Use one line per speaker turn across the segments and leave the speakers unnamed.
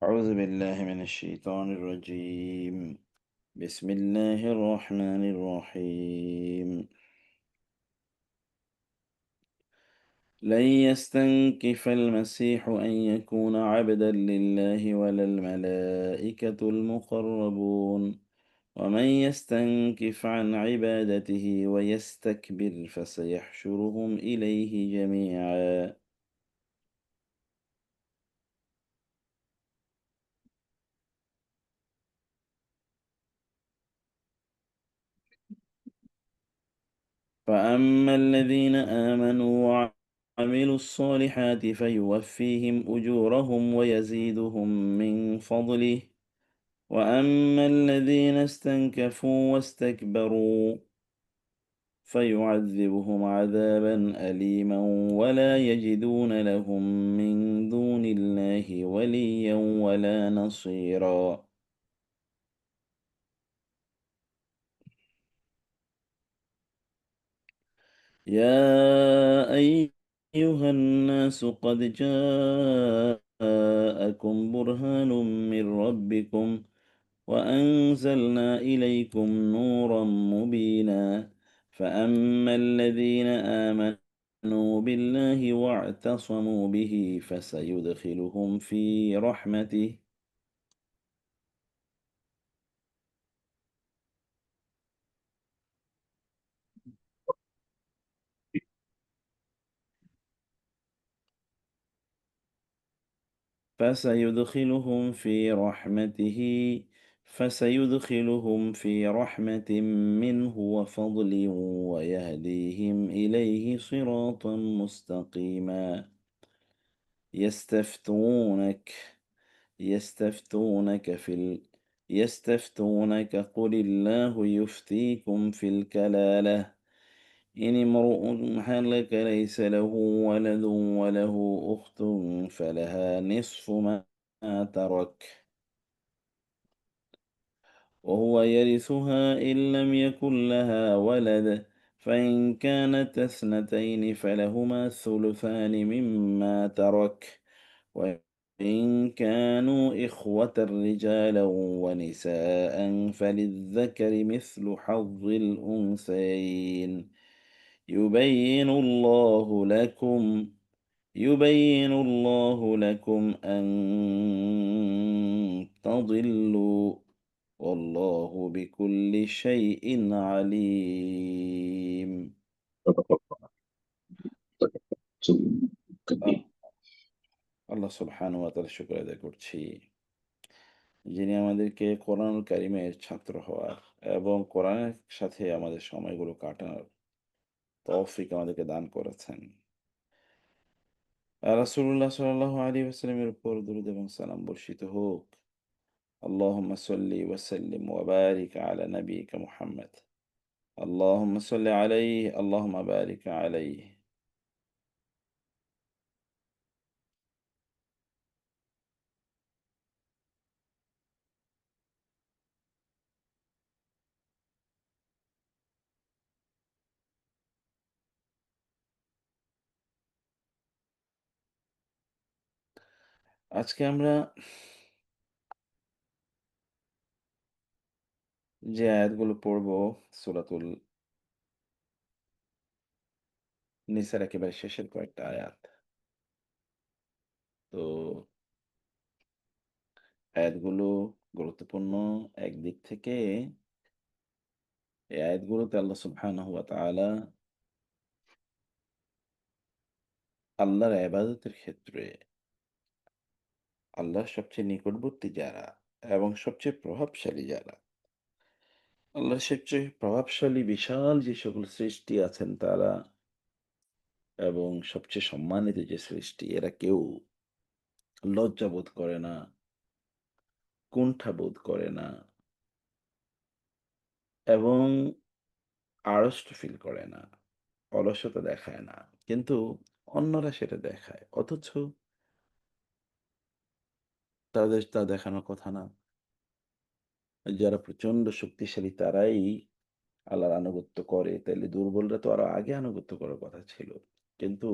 أعوذ بالله من الشيطان الرجيم. بسم الله الرحمن الرحيم. لن يستنكف المسيح أن يكون عبدا لله ولا الملائكة المقربون، ومن يستنكف عن عبادته ويستكبر فسيحشرهم إليه جميعا. فأما الذين آمنوا وعملوا الصالحات فيوفيهم أجورهم ويزيدهم من فضله، وأما الذين استنكفوا واستكبروا فيعذبهم عذابا أليما ولا يجدون لهم من دون الله وليا ولا نصيرا. يا أيها الناس قد جاءكم برهان من ربكم وأنزلنا إليكم نورا مبينا. فأما الذين آمنوا بالله واعتصموا به فسيدخلهم في رحمته فسيدخلهم في رحمته فسيدخلهم في رحمة منه وفضل ويهديهم إليه صراطا مستقيما. يستفتونك يستفتونك في ال... يستفتونك قل الله يفتيكم في الكلالة إن امرؤ هلك ليس له ولد وله أخت فلها نصف ما ترك وهو يرثها إن لم يكن لها ولد، فإن كانت اثنتين فلهما الثلثان مما ترك، وإن كانوا إخوة رجالا ونساء فللذكر مثل حظ الأنثيين. يبين الله لكم يبين الله لكم أن تضلوا والله بكل شيء عليم.
صدق الله. صدق رسول
আহ,
الكريم.
আল্লাহ সুবহানাহু ওয়া তাআলা শুকর আদায় করছি, যিনি আমাদেরকে কোরআনুল কারীমের ছাত্র হওয়ার এবং কোরআনের সাথে আমাদের সময়গুলো কাটানোর তৌফিক আমাদেরকে দান করেছেন। রাসূলুল্লাহ সাল্লাল্লাহু আলাইহি ওয়াসাল্লামের উপর দরুদ এবং সালাম বর্ষিত হোক। اللهم صل وسلم وبارك على نبيك محمد. اللهم صل عليه اللهم بارك عليه. আজকে আমরা যে আয়াতগুলো পড়ব সূরাতুল নিসার একেবারে শেষের কয়েকটা আয়াত। তো আয়াতগুলো গুরুত্বপূর্ণ একদিক থেকে। এই আয়াতগুলোতে আল্লাহ সুবহানাহু ওয়া তাআলা আল্লাহর ইবাদতের ক্ষেত্রে আল্লাহর সবচেয়ে নিকটবর্তী যারা এবং সবচেয়ে প্রভাবশালী যারা, আল্লাহর সবচেয়ে প্রভাবশালী বিশাল যে সকল সৃষ্টি আছেন তারা এবং সবচেয়ে সম্মানিত যে সৃষ্টি, এরা কেউ লজ্জা বোধ করে না, কুণ্ঠা বোধ করে না এবং আড়ষ্ট ফিল করে না, অলসতা দেখায় না। কিন্তু অন্যরা সেটা দেখায়। অথচ তাদের তা দেখানোর কথা না। যারা প্রচন্ড শক্তিশালী তারাই আল্লাহর আনুগত্য করে, তাইলে দুর্বলরা তো আরো আগে আনুগত্য করার কথা ছিল। কিন্তু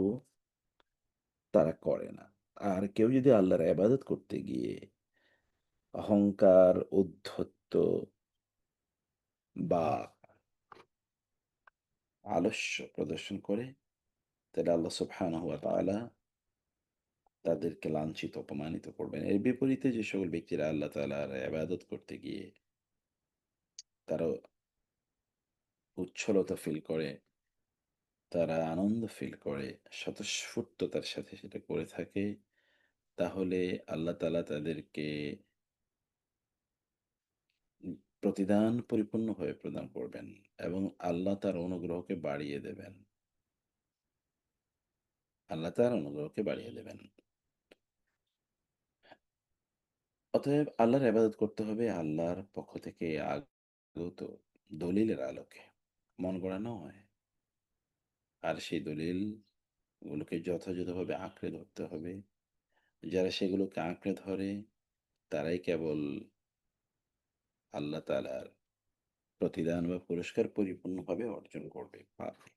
তারা করে না। আর কেউ যদি আল্লাহর ইবাদত করতে গিয়ে অহংকার, ঔদ্ধত্য বা আলস্য প্রদর্শন করে, তাহলে আল্লাহ সুবহানাহু ওয়া তাআলা তাদেরকে লাঞ্ছিত, অপমানিত করবেন। এর বিপরীতে যে সকল ব্যক্তিরা আল্লাহ তাআলার ইবাদত করতে গিয়ে তারা উচ্ছলতা ফিল করে, তারা আনন্দ ফিল করে, স্বতঃস্ফূর্ততার সাথে সেটা করে থাকে, তাহলে আল্লাহ তাআলা তাদেরকে প্রতিদান পরিপূর্ণভাবে প্রদান করবেন এবং আল্লাহ তার অনুগ্রহকে বাড়িয়ে দেবেন। আল্লাহ তার অনুগ্রহকে বাড়িয়ে দেবেন। অতএব আল্লাহর ইবাদত করতে হবে আল্লাহর পক্ষ থেকে আগত দলিলের আলোকে। মন গড়া নয়। আর সেই দলিলগুলোকে যথাযথভাবে আঁকড়ে ধরতে হবে। যারা সেগুলোকে আঁকড়ে ধরে তারাই কেবল আল্লাহ তাআলার প্রতিদান বা পুরস্কার পরিপূর্ণভাবে অর্জন করবে, পাবে।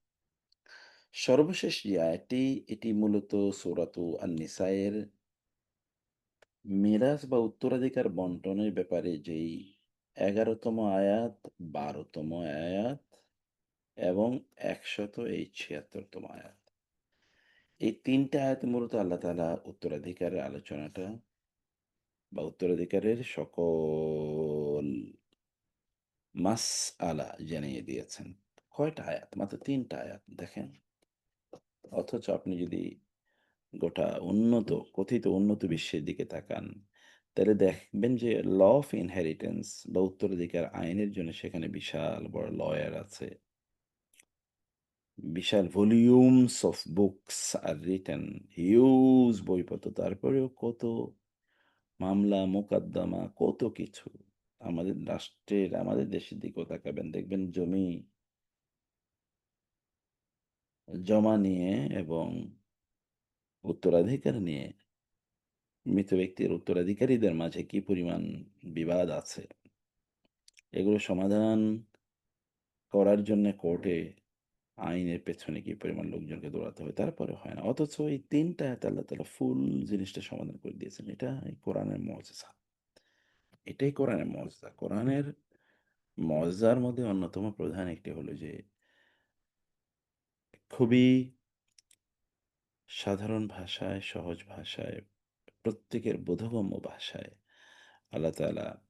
সর্বশেষ যে আয়াতটি, এটি মূলত সূরাতু আন-নিসা এর মিরাস বা উত্তরাধিকার বন্টনের ব্যাপারে যেই ১১তম আয়াত, ১২তম আয়াত এবং ১৭৬তম আয়াত। এই ৩ টা আয়াতে মূলত আল্লাহ তাআলা উত্তরাধিকারের আলোচনাটা বা উত্তরাধিকারের সকল মাসআলা জানিয়ে দিয়েছেন। কয়টা আয়াত? মাত্র ৩ টা আয়াত দেখেন। অথচ আপনি যদি গোটা কথিত উন্নত বিশ্বের দিকে তাকান, তাহলে দেখবেন যে ল অফ ইনহেরিটেন্স বা উত্তরাধিকার আইনের জন্য সেখানে বিশাল বড় লয়ার আছে। বিশাল ভলিউমস অফ বুকস আর রিটেন, হিউজ বইপত্র। তারপরেও কত মামলা, মোকদ্দমা, কত কিছু। আমাদের রাষ্ট্রের, আমাদের দেশের দিকেও তাকাবেন, দেখবেন জমি জমা নিয়ে এবং উত্তরাধিকার নিয়ে মৃত ব্যক্তির উত্তরাধিকারীদের মাঝে কি পরিমাণ বিবাদ আছে। এগুলো সমাধান করার জন্যে কোর্টে আইনের পেছনে কি পরিমাণ লোকজনকে দৌড়াতে হয়, তারপরে হয় না। অথচ এই ৩ টা আয়াতে আল্লাহ তাআলা ফুল জিনিসটা সমাধান করে দিয়েছেন। এটা এই কোরআনের মুজিজা। এটাই কোরআনের মুজিজা। কোরআনের মুজিজার মধ্যে অন্যতম প্রধান একটি হলো যে খুবই সাধারণ ভাষায়, সহজ ভাষায়, প্রত্যেকের বোধগম্য ভাষায় আল্লাহ তাআলা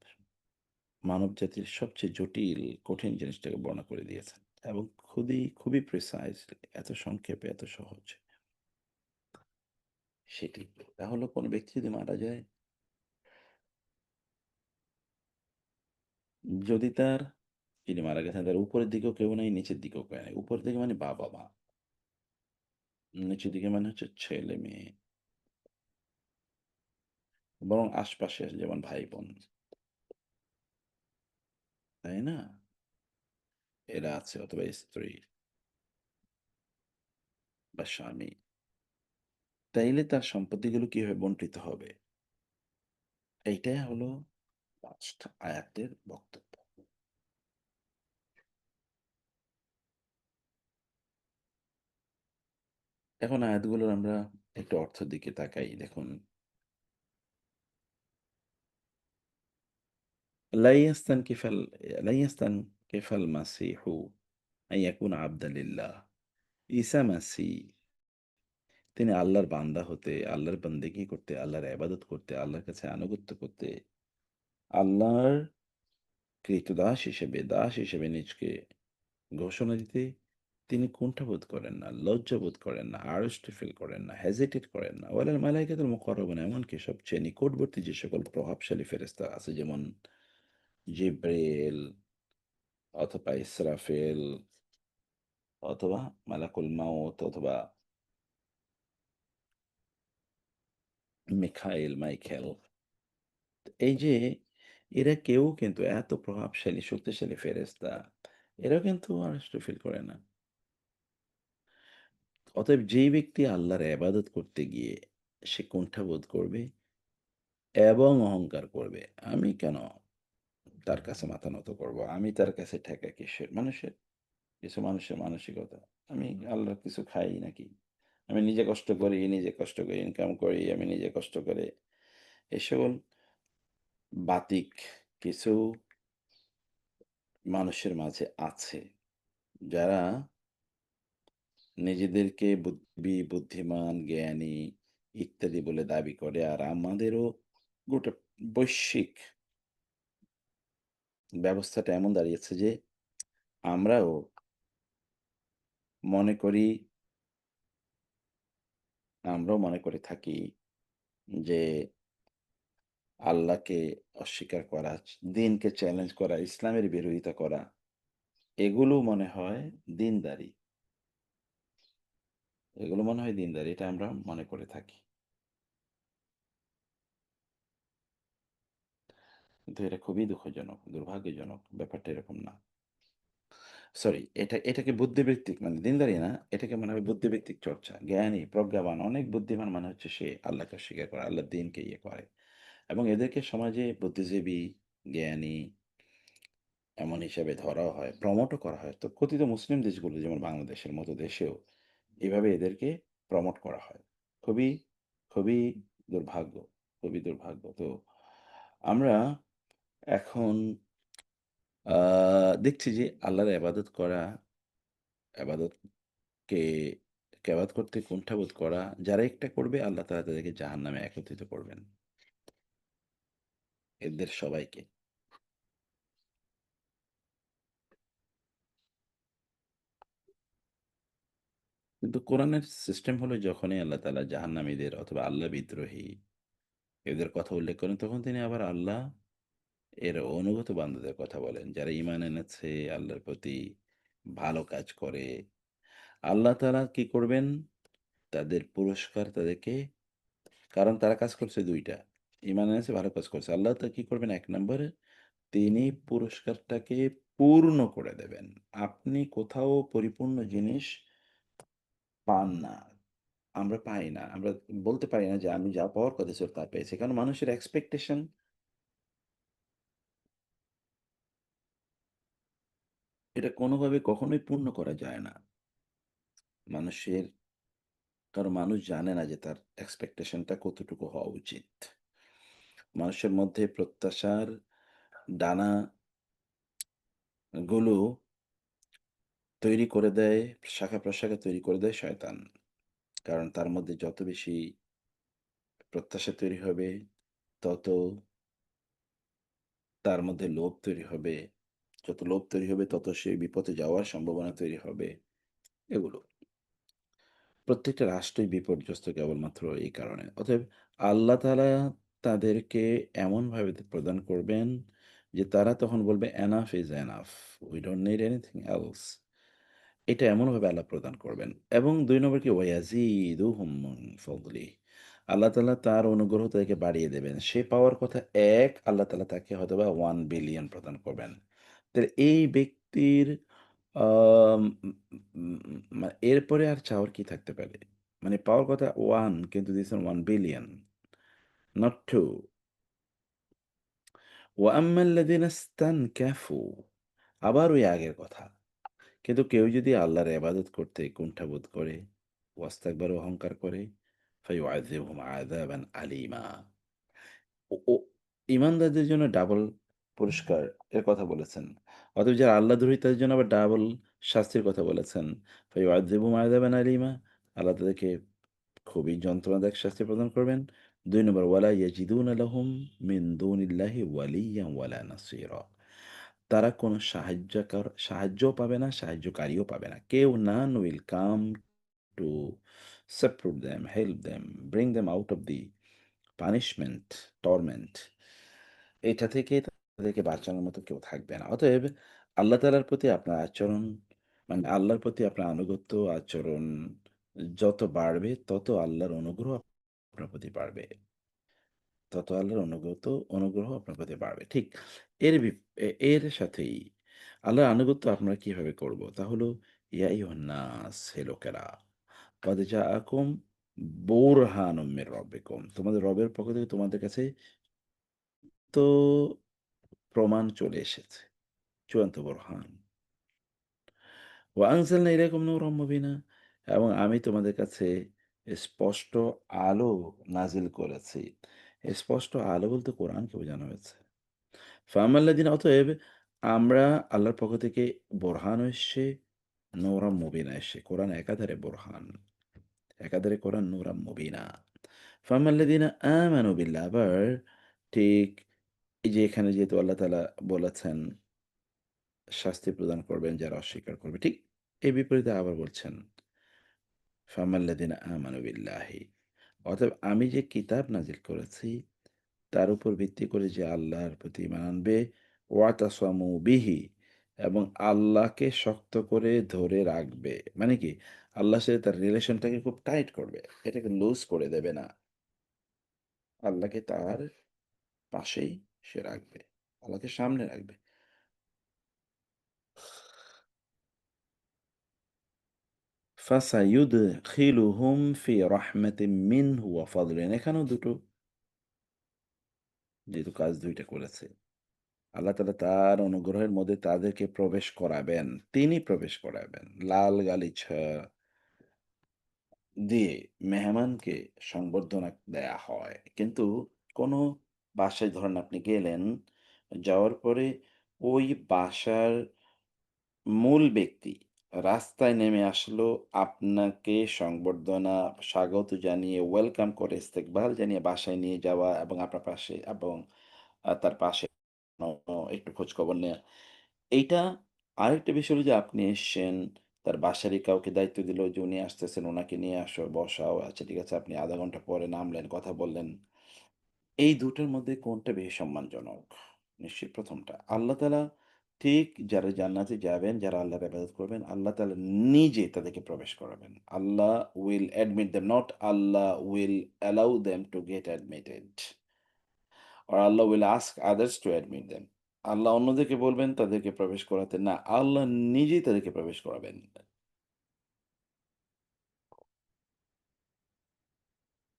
মানবজাতির সবচেয়ে জটিল, কঠিন জিনিসটাকে বর্ণনা করে দিয়েছেন এবং খুবই প্রিসাইজলি, এত সংক্ষেপে, এত সহজে। সেটি। তা হলো কোন ব্যক্তি যদি মারা যায়, যদি তার যিনি মারা গেছেন তার উপরের দিকেও কেউ নাই, নিচের দিকেও কেউ নাই। উপরের দিকে মানে বাবা-মা, নিচের দিকে মানে হচ্ছে ছেলে-মেয়ে, বরং আশপাশে যেমন ভাই-বোন, তাই না? এরা আছে অথবা স্ত্রী বা স্বামী। তাইলে তার সম্পত্তিগুলো কিভাবে বন্টিত হবে? এইটাই হলো ৫ টা আয়াতের বক্তব্য। এখন আয়াতগুলোর আমরা একটু অর্থের দিকে তাকাই। দেখুন, লা ইয়াস্তানকিফাল লা ইয়াস্তানকিফাল মাসিহু আন ইয়াকুনা আবদান লিল্লাহ। ঈসা মাসীহ তিনি আল্লাহর বান্দা হতে, আল্লাহর বান্দেগি করতে, আল্লাহর ইবাদত করতে, আল্লাহর কাছে আনুগত্য করতে, আল্লাহর দাস হিসেবে নিজকে ঘোষণা দিতে তিনি কুণ্ঠাবোধ করেন না, লজ্জা বোধ করেন না, আড়ষ্ট ফিল করেন না, হেজিটেট করেন না। ওয়ালাল মালাইকাতুল মুকাররাবুন, এমনকি সবচেয়ে নিকটবর্তী যে সকল প্রভাবশালী ফেরেশতা আছে যেমন জিব্রাইল অথবা ইসরাফিল অথবা মালাকুল মাউত অথবা মাইকেল। এই যে এরা কেউ কিন্তু এত প্রভাবশালী, শক্তিশালী ফেরেশতা, এরাও কিন্তু আড়ষ্ট ফিল করে না। অতএব যেই ব্যক্তি আল্লাহর ইবাদত করতে গিয়ে সে কুণ্ঠাবোধ করবে এবং অহংকার করবে, আমি কেন তার কাছে মাথা নত করব? আমি তার কাছে ঠেকা কিসের? কিছু মানুষের মানসিকতা। আমি আল্লাহর কিছু খাই নাকি? আমি নিজে কষ্ট করে ইনকাম করি, আমি নিজে কষ্ট করে এ সকল বাতিক কিছু মানুষের মাঝে আছে, যারা নিজেদেরকে বুদ্ধিমান, জ্ঞানী ইত্যাদি বলে দাবি করে। আর আমাদেরও গোটা বৈশ্বিক ব্যবস্থাটা এমন দাঁড়িয়েছে যে আমরাও মনে করি আমরাও মনে করে থাকি যে আল্লাহকে অস্বীকার করা, দিনকে চ্যালেঞ্জ করা, ইসলামের বিরোধিতা করা, এগুলো মনে হয় দীনদারি। এগুলো মনে হয় দীনদারি। এটা আমরা মনে করে থাকি। কিন্তু এটা খুবই দুঃখজনক, দুর্ভাগ্যজনক। ব্যাপারটা এরকম না। সরি, এটাকে বুদ্ধিবৃত্তিক মানে দীনদারি না, এটাকে মনে হয় বুদ্ধিবৃত্তিক চর্চা। জ্ঞানী, প্রজ্ঞাবান, অনেক বুদ্ধিমান মানে হচ্ছে সে আল্লাহকে অস্বীকার করে, আল্লাহর দ্বীনকে ইয়ে করে। এবং এদেরকে সমাজে বুদ্ধিজীবী, জ্ঞানী এমন হিসাবে ধরাও হয়, প্রমোটও করা হয়। তো কথিত মুসলিম দেশগুলো যেমন বাংলাদেশের মতো দেশেও এভাবে এদেরকে প্রমোট করা হয়। খুবই, খুবই দুর্ভাগ্য, খুবই দুর্ভাগ্য। তো আমরা এখন আ দেখছি যে আল্লাহর ইবাদত করা, ইবাদতকে ইবাদত করতে কুণ্ঠাবোধ করা, যারা একটা করবে আল্লাহ তাআলা তাদেরকে জাহান্নামে একত্রিত করবেন। এদের সবাইকে। কিন্তু কোরআনের সিস্টেম হলো যখনই আল্লাহ তাআলা জাহান্নামীদের অথবা আল্লাহ বিদ্রোহী এদের কথা উল্লেখ করেন, তখন তিনি আবার আল্লাহ এর অনুগত বান্দাদের কথা বলেন। যারা ঈমান এনেছে, আল্লাহর প্রতি ভালো কাজ করে, আল্লাহ তাআলা কি করবেন? তাদের পুরস্কার তাদেরকে, কারণ তারা কাজ করছে ২ টা। ঈমান এনেছে, ভালো কাজ করছে। আল্লাহ তা কি করবেন? ১ নম্বরে তিনি পুরস্কারটাকে পূর্ণ করে দেবেন। আপনি কোথাও পরিপূর্ণ জিনিস পান না। আমরা পাই না। আমরা বলতে পারি না যে আমি যা পাওয়ার কথা ছিল তা পেয়েছি। কারণ মানুষের এক্সপেকটেশন এটা কোনোভাবে কখনোই পূর্ণ করা যায় না। মানুষের, কারণ মানুষ জানে না যে তার এক্সপেকটেশনটা কতটুকু হওয়া উচিত। মানুষের মধ্যে প্রত্যাশার ডানা গুলো তৈরি করে দেয়, শাখা-প্রশাখা তৈরি করে দেয় শয়তান। কারণ তার মধ্যে যত বেশি প্রত্যাশা তৈরি হবে, তত তার মধ্যে লোভ তৈরি হবে। যত লোভ তৈরি হবে, তত সে বিপথে যাওয়ার সম্ভাবনা তৈরি হবে। এগুলো। প্রত্যেকটা রাষ্ট্রই বিপর্যস্ত কেবলমাত্র এই কারণে। অতএব আল্লাহ তাআলা তাদেরকে এমনভাবে প্রদান করবেন যে তারা তখন বলবে, "enough is enough. We don't need anything else." এটা এমনভাবে আল্লাহ প্রদান করবেন। এবং ২ নম্বর কি ওয়ায়াজিদুহুম মিন ফাদলিহি। আল্লাহ তাআলা তার অনুগ্রহ তাদেরকে বাড়িয়ে দেবেন। সে পাওয়ার কথা ১, আল্লাহ তাআলা তাকে হয়তোবা 1 বিলিয়ন প্রদান করবেন। তাহলে এই ব্যক্তির আম এরপরে আর চাওয়ার কি থাকতে পারে? মানে পাওয়ার কথা 1 কিন্তু দিয়েছেন 1 বিলিয়ন, নট 2। ওয়া আম্মাল্লাযিনা ইসতানকাফু, আবার ওই আগের কথা। কিন্তু কেউ যদি আল্লাহর ইবাদত করতে কুণ্ঠাবোধ করে, ওয়াস্তাকবার অহংকার করে, ফায়ুআযিবুহুম আযাবান আলীমা। ও ঈমানদারদের জন্য ডাবল পুরস্কার এর কথা বলেছেন। অতএব যারা আল্লাহদ্রোহী তাদের জন্য আবার ডাবল শাস্তির কথা বলেছেন। ফায়ুআযিবুহুম আযাবান আলীমা। আল্লাহ তাদেরকে খুবই যন্ত্রণাদায়ক শাস্তি প্রদান করবেন। ২ নম্বর ওয়ালা ইয়াজিদুনা লাহুম মিন দুনিল্লাহি ওয়ালিয়্যান ওয়ালা নাসীরা। তারা কোনো সাহায্যও পাবে না, সাহায্যকারীও পাবে না। কেউ none will come to support them, help them, bring them out of the punishment, torment. এটা থেকে তাদেরকে বাঁচানোর মতো কেউ থাকবে না। অতএব আল্লাহ তাআলার প্রতি আপনার আচরণ, মানে আল্লাহর প্রতি আপনার আনুগত্য আচরণ যত বাড়বে, তত আল্লাহর অনুগ্রহ আপনার প্রতি বাড়বে। তত আল্লাহর অনুগ্রহ আপনার প্রতি বাড়বে। ঠিক এর এর সাথেই আল্লাহর আনুগত্য আমরা কিভাবে করব? তা হলো ইয়া আইয়ুহান নাস, হে লোকেরা, ক্বাদ জাআকুম বুরহানুম মির রাব্বিকুম। তোমাদের রবের পক্ষ থেকে তোমাদের কাছে তো প্রমাণ চলে এসেছে। চূড়ান্ত বুরহান। ওয়া আনজালনা ইলাইকুম নূরাম মুবিনা, এবং আমি তোমাদের কাছে স্পষ্ট আলো নাজিল করেছি। স্পষ্ট আলো বলতে কোরআনকে বোঝানো হয়েছে। ফামাল্লাযিনা অতএব আমরা আল্লাহর পক্ষ থেকে বোরহানও এসছে, নূরাম মুবিনা এসছে। কোরআন একাধারে বোরহান, একাধারে কোরআন নূরাম মুবিনা। ফামাল্লাযিনা আমানু বিল্লাহ আবার ঠিক এই যে এখানে যেহেতু আল্লাহ তাআলা বলেছেন শাস্তি প্রদান করবেন যারা অস্বীকার করবে। ঠিক এর বিপরীতে আবার বলছেন, ফামাল্লাযিনা আমানু বিল্লাহি অতএব আমি যে কিতাব নাজিল করেছি তার উপর ভিত্তি করে যে আল্লাহর প্রতি ঈমান আনবে, ওয়াতাসামু বিহি এবং আল্লাহকে শক্ত করে ধরে রাখবে। মানে কি? আল্লাহর সাথে তার রিলেশনটাকে খুব টাইট করবে। এটাকে লুজ করে দেবে না। আল্লাহকে তার পাশেই সে রাখবে। আল্লাহকে সামনে রাখবে। ফাসায়ুদখিলুহুম ফি রাহমাতিম মিনহু ওয়া ফাদলিন। এখানেও দুটো যেহেতু কাজ ২ টা করেছে। আল্লাহ তাআলা তার অনুগ্রহের মধ্যে তাদেরকে প্রবেশ করাবেন। তিনি প্রবেশ করাবেন। লাল গালিচা দিয়ে মেহমানকে সংবর্ধনা দেয়া হয়। কিন্তু কোনো বাসায় ধরেন আপনি গেলেন, যাওয়ার পরে ওই বাসার মূল ব্যক্তি রাস্তায় নেমে আসলো আপনাকে সংবর্ধনা, স্বাগত জানিয়ে ওয়েলকাম করে ইস্তেকবাল জানিয়ে বাসায় নিয়ে যাওয়া এবং আপনার পাশে এবং তার পাশে একটু খোঁজখবর নেয়া। এইটা আরেকটা বিষয় হলো যে আপনি এসছেন, তার বাসারই কাউকে দায়িত্ব দিল যে উনি আসতেছেন, উনাকে নিয়ে আসো, বসাও। আচ্ছা ঠিক আছে, আপনি ০.৫ ঘন্টা পরে নামলেন, কথা বললেন। এই দুটোর মধ্যে কোনটা বেশি সম্মানজনক? নিশ্চয়ই ১ম টা। আল্লাহ তাআলা ঠিক যারা জান্নাতে যাবেন, যারা আল্লাহর ইবাদত করবেন, আল্লাহ তাআলা নিজে তাদেরকে প্রবেশ করাবেন। আল্লাহ will admit them, not Allah will allow them to get admitted or Allah will ask others to admit them. আল্লাহ অন্যদেরকে বলবেন তাদেরকে প্রবেশ করাতে। না, আল্লাহ নিজেই তাদেরকে প্রবেশ করাবেন।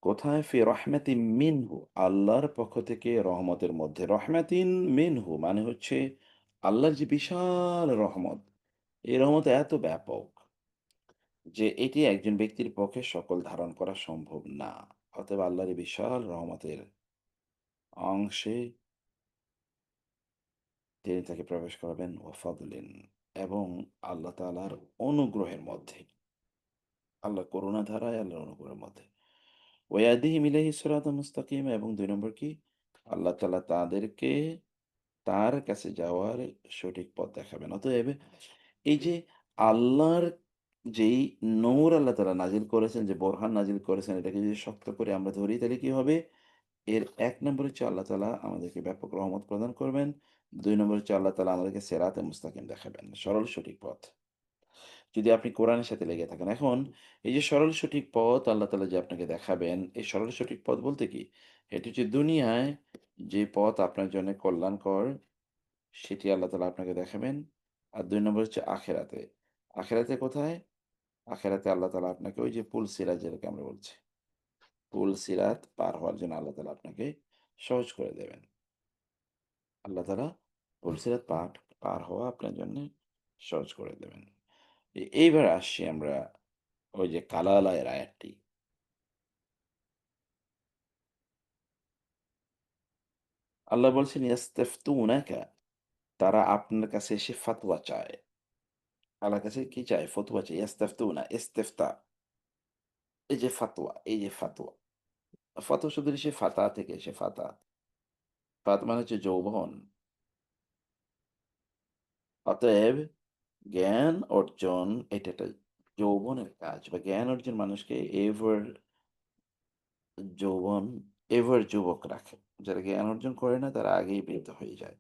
কোথায়? ফি রহমাতিম মিনহু আল্লাহর পক্ষ থেকে রহমতের মধ্যে। রহমাতিন মিনহু মানে হচ্ছে আল্লাহর যে বিশাল রহমত, এই রহমত এত ব্যাপক যে এটি একজন ব্যক্তির পক্ষে সকল ধারণ করা সম্ভব না। অতএব আল্লাহর এই বিশাল রহমতের অংশে তিনি তাকে প্রবেশ করাবেন ওয়া ফাদলিন এবং আল্লাহ তাআলার অনুগ্রহের মধ্যে। আল্লাহর করুণা ধারায় আল্লাহর অনুগ্রহের মধ্যে। ওয়াহদিহিম ইলাইহি সিরাতাম মুস্তাকিম এবং ২ নম্বর কি? আল্লাহ তাআলা তাদেরকে তার কাছে যাওয়ার সঠিক পথ দেখাবেন। অতএব এই যে আল্লাহর যেই নূর আল্লাহ তাআলা নাজিল করেছেন, যে বোরহান নাজিল করেছেন, এটাকে যদি শক্ত করে আমরা ধরি তাহলে কি হবে? এর ১ নম্বর হচ্ছে আল্লাহ তাআলা আমাদেরকে ব্যাপক রহমত প্রদান করবেন। ২ নম্বর হচ্ছে আল্লাহ তাআলা আমাদেরকে সিরাতে মুস্তাকিম দেখাবেন। সরল সঠিক পথ। যদি আপনি কোরআনের সাথে লেগে থাকেন। এখন এই যে সরল সঠিক পথ আল্লাহ তাআলা যে আপনাকে দেখাবেন, এই সরল সঠিক পথ বলতে কি? এটি হচ্ছে দুনিয়ায় যে পথ আপনার জন্য কল্যাণকর, সেটি আল্লাহ তাআলা আপনাকে দেখাবেন। আর ২ নম্বর হচ্ছে আখিরাতে। আখিরাতে কোথায়? আখিরাতে আল্লাহ তাআলা আপনাকে ওই যে পুল সিরাত যেটাকে আমরা বলছি। পুল সিরাত পার হওয়ার জন্য আল্লাহ তাআলা আপনাকে সহজ করে দেবেন। আল্লাহ তাআলা পুল সিরাত পার হওয়া আপনার জন্যে সহজ করে দেবেন। এইবার আসছি আমরা ওই যে কালালা এর আয়াতটি। আল্লাহ বলছেন ইয়াস্তাফতুনাকা তারা আপনার কাছে এসে ফতোয়া চায়। আল্লাহর কাছে কি চায়? ফতোয়া চায়। ইয়াস্তাফতুনা ইস্তেফতা এই যে ফতোয়া, এই যে ফতোয়া। ফতোয়া শব্দটি সে ফাতা থেকে এসে ফাতা। ফাত মানে হচ্ছে যৌবন। অতএব জ্ঞান অর্জন এটা একটা যৌবনের কাজ বা জ্ঞান অর্জন মানুষকে যৌবন এভার যুবক রাখে। যারা জ্ঞান অর্জন করে না তারা আগেই বৃদ্ধ হয়ে যায়।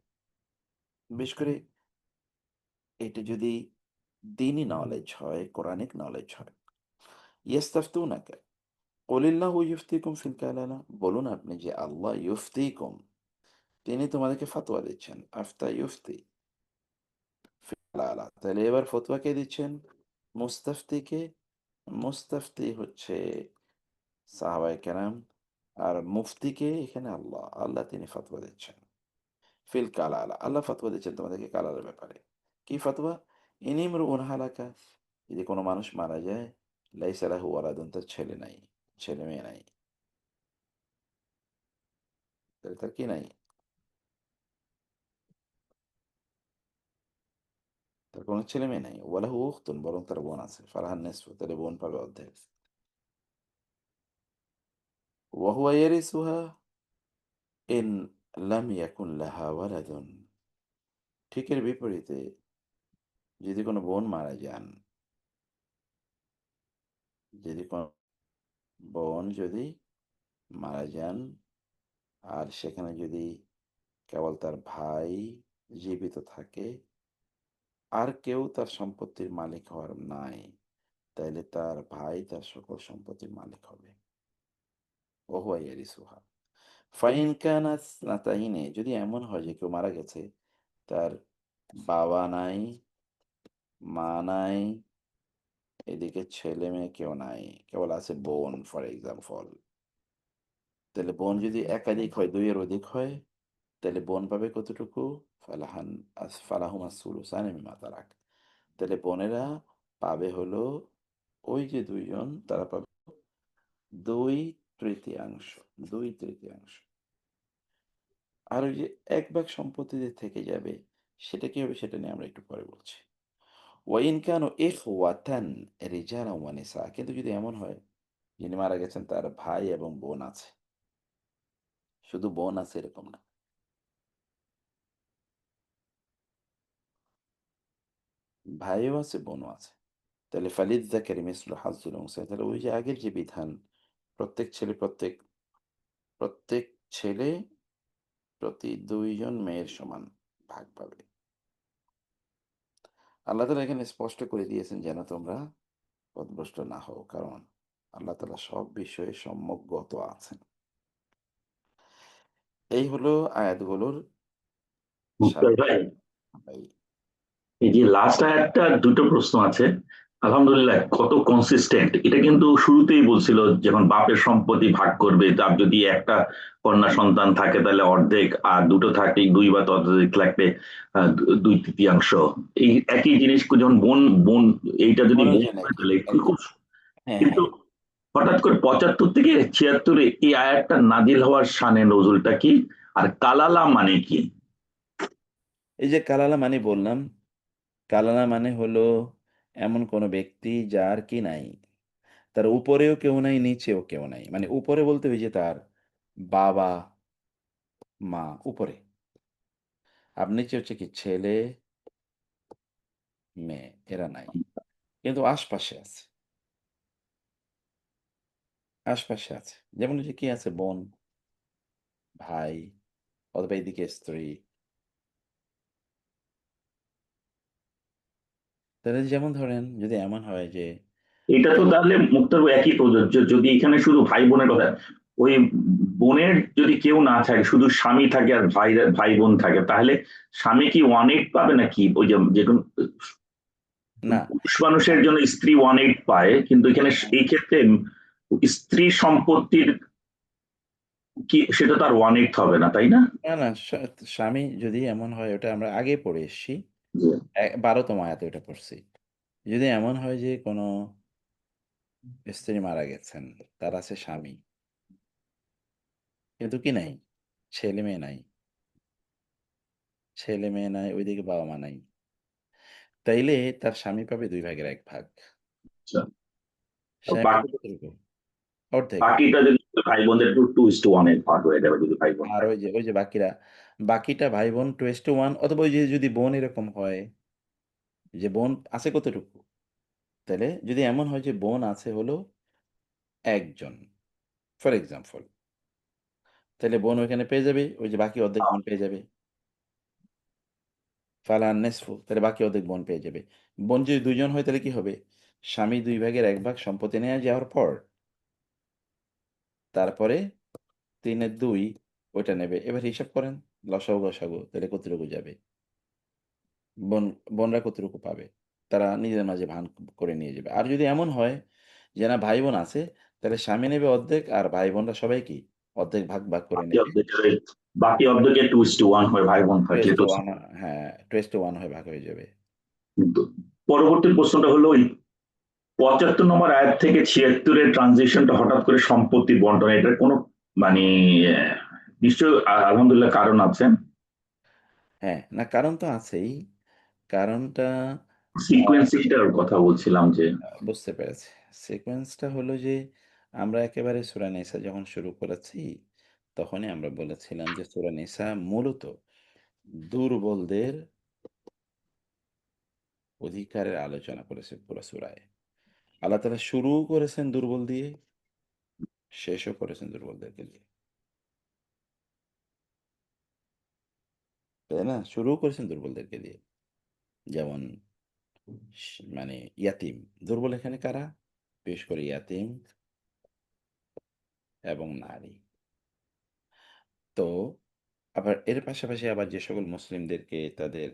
বিশেষ করে এটা যদি দ্বীনি নলেজ হয়, কোরআনিক নলেজ হয়। ইয়াস্তাফতুনাকা কুলিল্লাহু ইউফতিকুম ফিল কালালা বলুন আপনি যে আল্লাহ ইউফতিকুম তিনি তোমাদেরকে ফতোয়া দিচ্ছেন। আফতা ইউফতি ফিল কালালা তাহলে এবার ফতোয়া কে দিচ্ছেন? মুস্তাফতিকে। মুস্তাফতি হচ্ছে সাহাবায়ে কেরাম। আর মুফতিকে এখানে আল্লাহ। আল্লাহ তিনি ফতোয়া দিচ্ছেন। ফিল কালালা আল্লাহ ফতোয়া দিচ্ছেন তোমাদেরকে কালালার ব্যাপারে। কি ফতোয়া? ইনিমরুউন হালাকা যদি কোনো মানুষ মারা যায়, লাইসা লাহু ওয়ালাদুন তার ছেলে নাই, ছেলে-মেয়ে নাই। তাহলে তার কি নাই? তার কোনো ছেলে-মেয়ে নাই। ওয়ালাহু উখতুন, বরং তার বোন আছে। ফালাহান নিসফু, তাহলে বোন পাবে অর্ধেক। ওয়া হুয়া ইয়ারিসুহা ইন লাম ইয়াকুন লাহা ওয়ালাদুন। ঠিক এর বিপরীতে যদি কোনো বোন মারা যান, যদি কোনো বোন যদি মারা যান আর সেখানে যদি কেবল তার ভাই জীবিত থাকে আর কেউ তার সম্পত্তির মালিক হওয়ার নাই, তাইলে তার ভাই তার সকল সম্পত্তির মালিক হবে। ওহুয়া ইয়ারিসুহা ফাইন কানাত নাতাইনে, যদি এমন হয় যে কেউ মারা গেছে, তার বাবা নাই, মা নাই, এদিকে ছেলে মেয়ে কেউ নাই, কেবল আছে বোন ফর এক্সাম্পল। তাহলে বোন যদি একাধিক হয়, ২ এর অধিক হয়, তাহলে বোন পাবে কতটুকু? ফালাহান ফালাহুমা সুলুসানি মিম্মা তারাক। তাহলে বোনেরা পাবে হলো, ওই যে ২ জন তারা পাবে ২/৩ ২/৩। আর ওই যে ১ ভাগ সম্পত্তি যে থেকে যাবে, সেটা কি হবে সেটা নিয়ে আমরা একটু পরে বলছি। ওয়াইন কানু ইখওয়াতান রিজালান ওয়া নিসা, কিন্তু যদি এমন হয় যিনি মারা গেছেন তার ভাই এবং বোন আছে। শুধু বোন আছে এরকম না। ভাইও আছে, বোনও আছে। তাহলে ফালিয-যাকারি মিসলু হাজ্জিল উনসায়াইন, তাহলে ওই যে আগের যে বিধান, প্রত্যেক ছেলে প্রত্যেক ছেলে প্রতি ২ জন মেয়ের সমান ভাগ পাবে। আল্লাহ তাআলা এখানে স্পষ্ট করে দিয়েছেন যেন তোমরা পথভ্রষ্ট না হও। কারণ আল্লাহ তাআলা সব বিষয়ে সম্যক জ্ঞাত আছেন। এই হলো আয়াতগুলোর
মুক্তার
সার।
ভাই,
ভাই,
এই যে লাস্ট আয়াতটা দুটো প্রশ্ন আছে। আলহামদুলিল্লাহ, কত কনসিস্টেন্ট! এটা কিন্তু শুরুতেই বলছিল যখন বাপের সম্পত্তি ভাগ করবে, তার যদি একটা কন্যা সন্তান থাকে তাহলে অর্ধেক, আর দুটো থাকলে ২ বা ততোধিক লাগলে ২/৩। এই একই জিনিস যখন বোন বোন এইটা যদি
বোনের
বোন
জন্য
হয়
একই,
তাহলে খুব।
একই। হ্যাঁ,
কিন্তু
হ্যাঁ।
হঠাৎ করে ৭৫ থেকে ৭৬-এ এই আয়াতটা নাজিল হওয়ার শানে নজুলটা কি, আর কালালা মানে কি?
এই যে কালালা মানে বললাম, কালালা মানে হলো এমন কোনো ব্যক্তি যার কি নাই। তার উপরেও কেউ নাই, নিচেও কেউ নাই। মানে উপরে বলতে ওই যে তার বাবা, মা উপরে। আর নিচে হচ্ছে কি ছেলে, মেয়ে এরা নাই। কিন্তু আশপাশে আছে, আশপাশে আছে। যেমন ওই যে কি আছে বোন, ভাই অথবা এদিকে স্ত্রী। তাহলে যেমন ধরেন যদি এমন হয় যে
এটা তো
কেউ
তাহলে মুক্তার একই প্রযোজ্য, যদি এখানে শুধু ভাই বোনের কথা, ওই বোনের যদি কেউ না থাকে, শুধু স্বামী থাকে আর ভাই ভাই বোন থাকে, তাহলে স্বামী কি 1/8 পাবে নাকি? ওই যে যেরকম
না,
পুরুষ মানুষের
স্বা-
জন্য স্ত্রী 1/8 পায়, কিন্তু এখানে
হ্যাঁ,
এই ক্ষেত্রে স্ত্রী সম্পত্তির কি সেটা তো আর 1/8 হবে না, তাই না?
না, না, স্বামী যদি এমন হয়, ওটা আমরা আগে পড়ে এসেছি।
যে
১২তম আয়াতে ওটা পড়ছি। যদি এমন হয় যে কোনো স্ত্রী মারা গেছেন, তার আছে স্বামী, কিন্তু কি নাই? ছেলে মেয়ে নাই। ছেলে মেয়ে নাই, ওইদিকে বাবা-মা নাই। তাইলে তার স্বামী পাবে ২ ভাগের ১ ভাগ।
আচ্ছা,
স্বামী পাবে
বাকি
কতটুকু? অর্ধেক।
বাকিটা যদি ভাই বোনদের 2:1 এর ভাগ হয়ে যাবে যদি ভাই বোন
আর
থাকে।
ওই যে বাকিটা ভাই বোন 2:1, অথবা ওই যে যদি বোন এরকম হয় যে বোন আছে কতটুকু? তাইলে যদি এমন হয় যে বোন আছে হলো ১ জন, ফর এক্সাম্পল, তাইলে বোন ওইখানে পেয়ে যাবে, ওই যে বাকি অর্ধেক বোন পেয়ে যাবে। ফালান নেসফু, তাহলে বাকি অর্ধেক বোন পেয়ে যাবে। বোন যদি ২ জন হয় তাহলে কি হবে? স্বামী ২ ভাগের ১ ভাগ সম্পত্তি নেয়া যাওয়ার পর তারপরে ৩ এর ২ ওইটা নেবে। এবার হিসাব করেন লসাগু গসাগু তাহলে কতটুকু যাবে? বোন বোনরা কতটুকু পাবে? তারা নিজেদের মাঝে ভাগ করে নিয়ে যাবে। আর যদি এমন হয় যে না ভাই বোন আছে, তাহলে স্বামী নেবে অর্ধেক আর ভাই বোনরা সবাই কি অর্ধেক ভাগ করে
বাকি
নেবে।
অর্ধেকের বাকি অর্ধেকের 2:1 হয় ভাই বোন থাকলে তো।
2:1, হ্যাঁ, 2:1 হয়ে ভাগ হয়ে যাবে।
কিন্তু পরবর্তী প্রশ্নটা হলো, ওই ৭৫ নম্বর আয়াত থেকে ৭৬-এর ট্রানজিশনটা হঠাৎ করে সম্পত্তি বন্টন, এটার কোনো মানে নিশ্চয়ই আলহামদুলিল্লাহ কারণ আছে।
হ্যাঁ, না কারণ তো আছেই। কারণটা আ
সিকোয়েন্সিংটার কথা বলছিলাম যে
বুঝতে পেরেছি। সিকোয়েন্সটা হলো যে আমরা একেবারে সূরা নিসা যখন শুরু করেছি, তখনই আমরা বলেছিলাম যে সূরা নিসা মূলত দুর্বলদের অধিকারের আলোচনা করেছে পুরা সূরায়। আল্লাহ তাআলা শুরুও করেছেন দুর্বল দিয়ে, শেষও করেছেন দুর্বলদেরকে দিয়ে। তাই না? শুরুও করেছেন দুর্বলদেরকে দিয়ে। যেমন মানে ইয়াতীম। দুর্বল এখানে কারা? বিশেষ করে ইয়াতীম এবং নারী। তো আবার এর পাশাপাশি আবার যে সকল মুসলিমদেরকে তাদের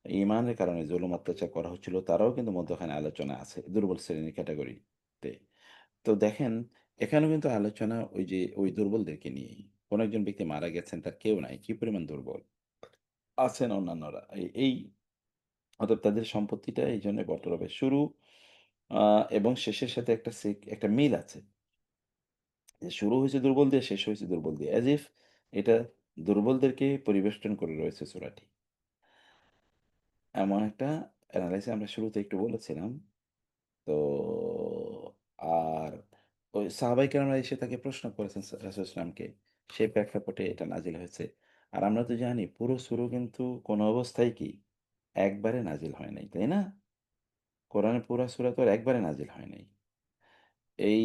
ঈমানের কারণে জুলুম অত্যাচার করা হচ্ছিল, তারাও কিন্তু মধ্যখানে আলোচনা আছে দুর্বল শ্রেণীর ক্যাটেগরিতে। তো দেখেন এখানেও কিন্তু আলোচনা ওই যে ওই দুর্বলদেরকে নিয়েই। কোন একজন ব্যক্তি মারা গেছেন, তার কেউ নাই। কি পরিমাণ দুর্বল? আছেন অন্যান্যরা। এই অতএব তাদের সম্পত্তিটা এইজন্য বন্টন হবে। শুরু আ এবং শেষের সাথে একটা মিল আছে। যে শুরু হয়েছে দুর্বল দিয়ে, শেষ হয়েছে দুর্বল দিয়ে। অ্যাজ ইফ এটা দুর্বলদেরকে পরিবেষ্টন করে রয়েছে সূরাটি। এমন একটা এনালাইসিস আমরা শুরুতে একটু বলেছিলাম। তো আর ওই সাহাবাই কেরামরা এসে তাকে প্রশ্ন করেছেন রাসূল সাল্লাল্লাহু সেই প্রেক্ষাপটে এটা নাজিল হয়েছে। আর আমরা তো জানি পুরো সূরা কিন্তু কোন অবস্থায় কি একবারে নাজিল হয় নাই, তাই না? কোরআনের পুরা সূরা তো আর একবারে নাজিল হয় নাই। এই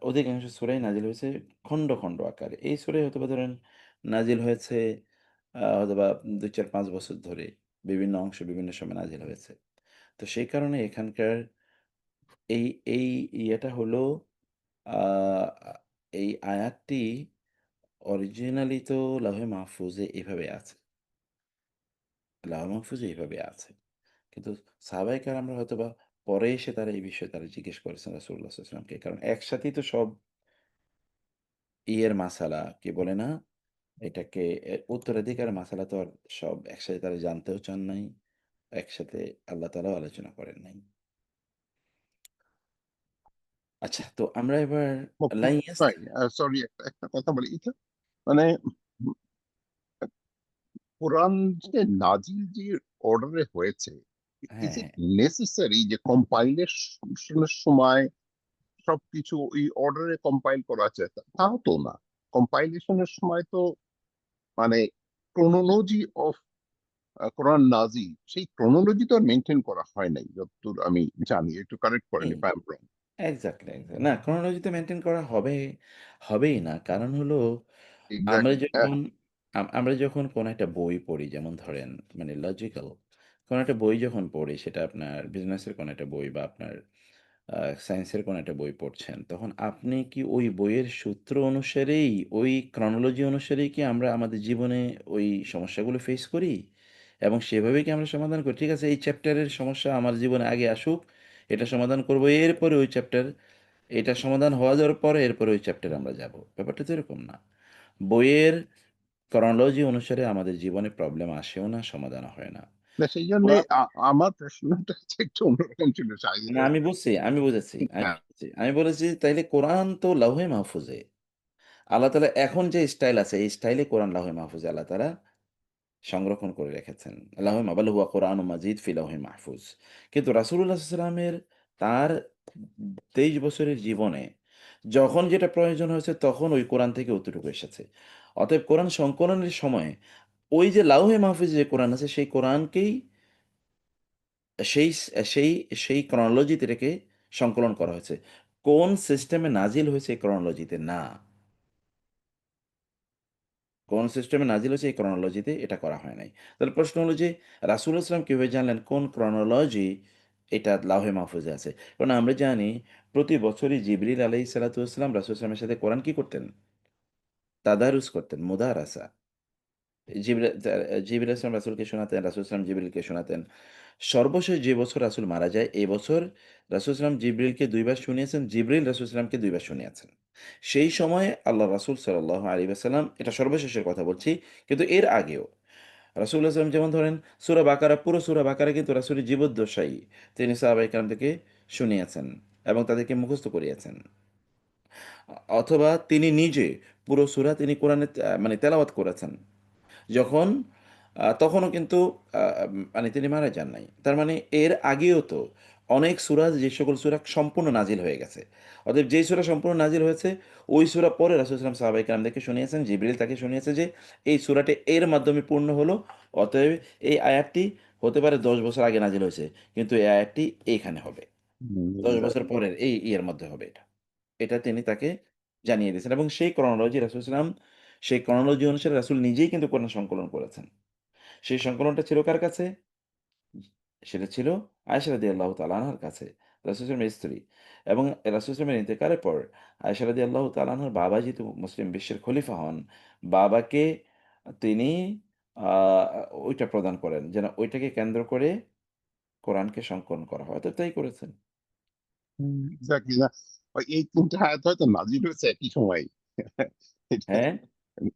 অধিকাংশ সূরাই নাজিল হয়েছে খন্ড, খন্ড আকারে। এই সূরাই হয়তোবা ধরেন নাজিল হয়েছে হয়তোবা ২, ৪, ৫ বছর ধরে বিভিন্ন অংশ বিভিন্ন সময় নাজিল হয়েছে। তো সেই কারণে এখানকার এই এই ইয়েটা হলো আ এই আয়াতটি অরিজিনালি তো লাউহে মাহফুজে এভাবে আছে। লাউহে মাহফুজে এভাবে আছে। কিন্তু সাহাবায়ে কেরামরা হয়তোবা পরে এসে তারা এই বিষয়ে তারা জিজ্ঞেস করেছেন রাসূলুল্লাহ সাল্লাল্লাহু আলাইহি ওয়াসাল্লামকে। কারণ একসাথেই তো সব ইয়ের মাসালা কি বলে না? এটাকে উত্তরাধিকার মাসালা তো আর সব একসাথে তারা জানতেও চান নাই। একসাথে আল্লাহ তাআলাও আলোচনা করেন নাই। আচ্ছা তো আমরা এবার লাইয়াস
সরি, একটা একটা কথা বলি এটা, মানে কোরআন যে নাজিল যে অর্ডারে হয়েছে, ইজ
হ্যাঁ,
ইট
হ্যাঁ।
নেসেসারি যে কম্পাইলেশনের সময় সবকিছু ওই অর্ডারে কম্পাইল করা আছে? তাও তো না। কম্পাইলেশনের সময় তো মানে ক্রোনোলজি অফ কোরআন নাজিল, সেই ক্রোনোলজি তো আর মেনটেন করা হয় নাই যতদূর আমি জানি। একটু কারেক্ট করেন
hmm,
if I am wrong.
Exactly, না chronology তো মেইনটেইন করা হবেই না। কারণ হলো আমরা
এক্স্যাক্টলি, হ্যাঁ।
যখন আমরা যখন কোনো একটা বই পড়ি যেমন ধরেন মানে লজিক্যাল কোনো একটা বই যখন পড়ি সেটা আপনার বিজনেসের কোনো একটা বই বা আপনার সায়েন্সের কোনো একটা বই পড়ছেন, তখন আপনি কি ওই বইয়ের সূত্র অনুসারেই ওই chronology অনুসারেই কি আমরা আমাদের জীবনে ওই সমস্যাগুলো ফেস করি? এবং সেভাবেই কি আমরা সমাধান করি? ঠিক আছে এই চ্যাপ্টারের সমস্যা আমার জীবনে আগে আসুক, এটা সমাধান করব। এরপরে ওই চ্যাপ্টার এটা সমাধান হওয়া যাওয়ার পরে এরপরে ওই চ্যাপ্টারে আমরা যাব। ব্যাপারটা তো এরকম না। বইয়ের chronology অনুসারে আমাদের জীবনে প্রবলেম আসেও না, সমাধানও হয় না।
না, সেই জন্য
কোরআন
আমার প্রশ্নটা হচ্ছে একটু অন্যরকম ছিল
না
শাহিদ।
আমি বুঝছি, আমি বুঝেছি, আমি
হ্যাঁ,
বুঝেছি। আমি বলেছি তাইলে কোরআন তো লাউহে মাহফুজে। আল্লাহ তাআলা এখন যে স্টাইল আছে এই স্টাইলে কোরআন লাউহে মাহফুজে আল্লাহ তাআলা সংরক্ষণ করে রেখেছেন। লাউহে বাল হুয়া কোরআনুম মাজিদ ফি লাউহে মাহফুজ। কিন্তু রাসূলুল্লাহ সাল্লাল্লাহু আলাইহি ওয়াসাল্লামের তার ২৩ বছরের জীবনে যখন যেটা প্রয়োজন হয়েছে তখন ওই কোরআন থেকে অতটুকু এসেছে। অতএব কোরআন সংকলনের সময় ওই যে লাউহে মাহফুজে যে কোরআন আছে সেই কোরআনকেই সেই স সেই সেই ক্রনোলজিতে এটাকে সংকলন করা হয়েছে। কোন সিস্টেমে নাজিল হয়েছে এই ক্রনোলজিতে না। কোন সিস্টেমে নাজিল হয়েছে এই ক্রনোলজিতে এটা করা হয় নাই। তাহলে প্রশ্ন হলো যে রাসূলুল্লাহ সাল্লাল্লাহু আলাইহি ওয়াসাল্লাম কিভাবে জানলেন কোন ক্রনোলজি এটা লাউহে মাহফুজে আছে? কারণ আমরা জানি প্রতি বছরই জিবরিল আলাইহিস সালাতু ওয়াস সালাম রাসূল সাল্লাল্লাহু আলাইহি ওয়াসাল্লামের সাথে কোরআন কি করতেন? তাদারুস করতেন, মুদারাসা। জিবরিল আলাইহিস সালাম রাসূলকে শোনাতেন, রাসূল সাল্লাল্লাহু আলাইহি ওয়াসাল্লাম জিবরিলকে শোনাতেন। সর্বশেষ যে বছর রাসূল মারা যায়, এই বছর রাসূল সাল্লাল্লাহু আলাইহি ওয়াসাল্লাম জিবরিলকে ২ বার শুনিয়েছেন, জিবরিল রাসূল সাল্লাল্লাহু আলাইহি ওয়াসাল্লামকে ২ বার শুনিয়েছেন। সেই সময়ে আল্লাহর রাসূল সাল্লাল্লাহু আলাইহি ওয়াসাল্লাম এটা সর্বশেষের কথা বলছি। কিন্তু এর আগেও রাসূলুল্লাহ সাল্লাল্লাহু আলাইহি ওয়াসাল্লাম যেমন ধরেন সূরা বাকারা পুরো সূরা বাকারা কিন্তু রাসূলের জীবদ্দশায়ই তিনি সাহাবায়ে কেরামদেরকে শুনিয়েছেন এবং তাদেরকে মুখস্থ করিয়েছেন। অথবা তিনি নিজে পুরো সূরা তিনি কোরআনে মানে তেলাওয়াত করেছেন। যখন তখনও কিন্তু মানে তিনি মারা যান নাই। তার মানে এর আগেও তো অনেক সূরা যে সকল সূরা সম্পূর্ণ নাজিল হয়ে গেছে। অতএব যেই সূরা সম্পূর্ণ নাজিল হয়েছে, ওই সূরা পরে রাসূল সাল্লাল্লাহু আলাইহি ওয়াসাল্লাম সাহাবায়ে কেরামদেরকে শুনিয়েছেন, জিবরিল তাকে শুনিয়েছে যে এই সূরাটি এর মাধ্যমে পূর্ণ হলো। অতএব এই আয়াতটি হতে পারে ১০ বছর আগে নাজিল হয়েছে। কিন্তু এই আয়াতটি এইখানে হবে। ১০ বছর
এক্সাক্টলি।
পরের এই ইয়ের মধ্যে হবে এটা। এটা তিনি তাকে জানিয়ে দিয়েছেন এবং সেই ক্রনোলজি রাসূল সাল্লাল্লাহু আলাইহি ওয়াসাল্লাম সেই ক্রনোলজি অনুসারে রাসূল নিজেই কিন্তু কোরআন সংকলন করেছেন। সেই সংকলনটা ছিল কার কাছে? সেটা ছিল আয়েশা রাদিয়াল্লাহু তাআলা আনহার কাছে। রাসূল সাল্লাল্লাহু আলাইহি ওয়াসাল্লামের স্ত্রী এবং রাসূল সাল্লাল্লাহু আলাইহি ওয়াসাল্লামের ইন্তেকালের পর আয়েশা রাদিয়াল্লাহু তাআলা আনহার বাবা যেহেতু মুসলিম বিশ্বের খলিফা হন, বাবাকে তিনি আ ওইটা প্রদান করেন যেন ওইটাকে কেন্দ্র করে কোরআনকে সংকলন করা হয়। তো তাই করেছেন।
এক্সাক্টলি না। এই ৩ টা আয়াত হয়তো নাজিল হয়েছে একই সময়ে। এটা
হ্যাঁ?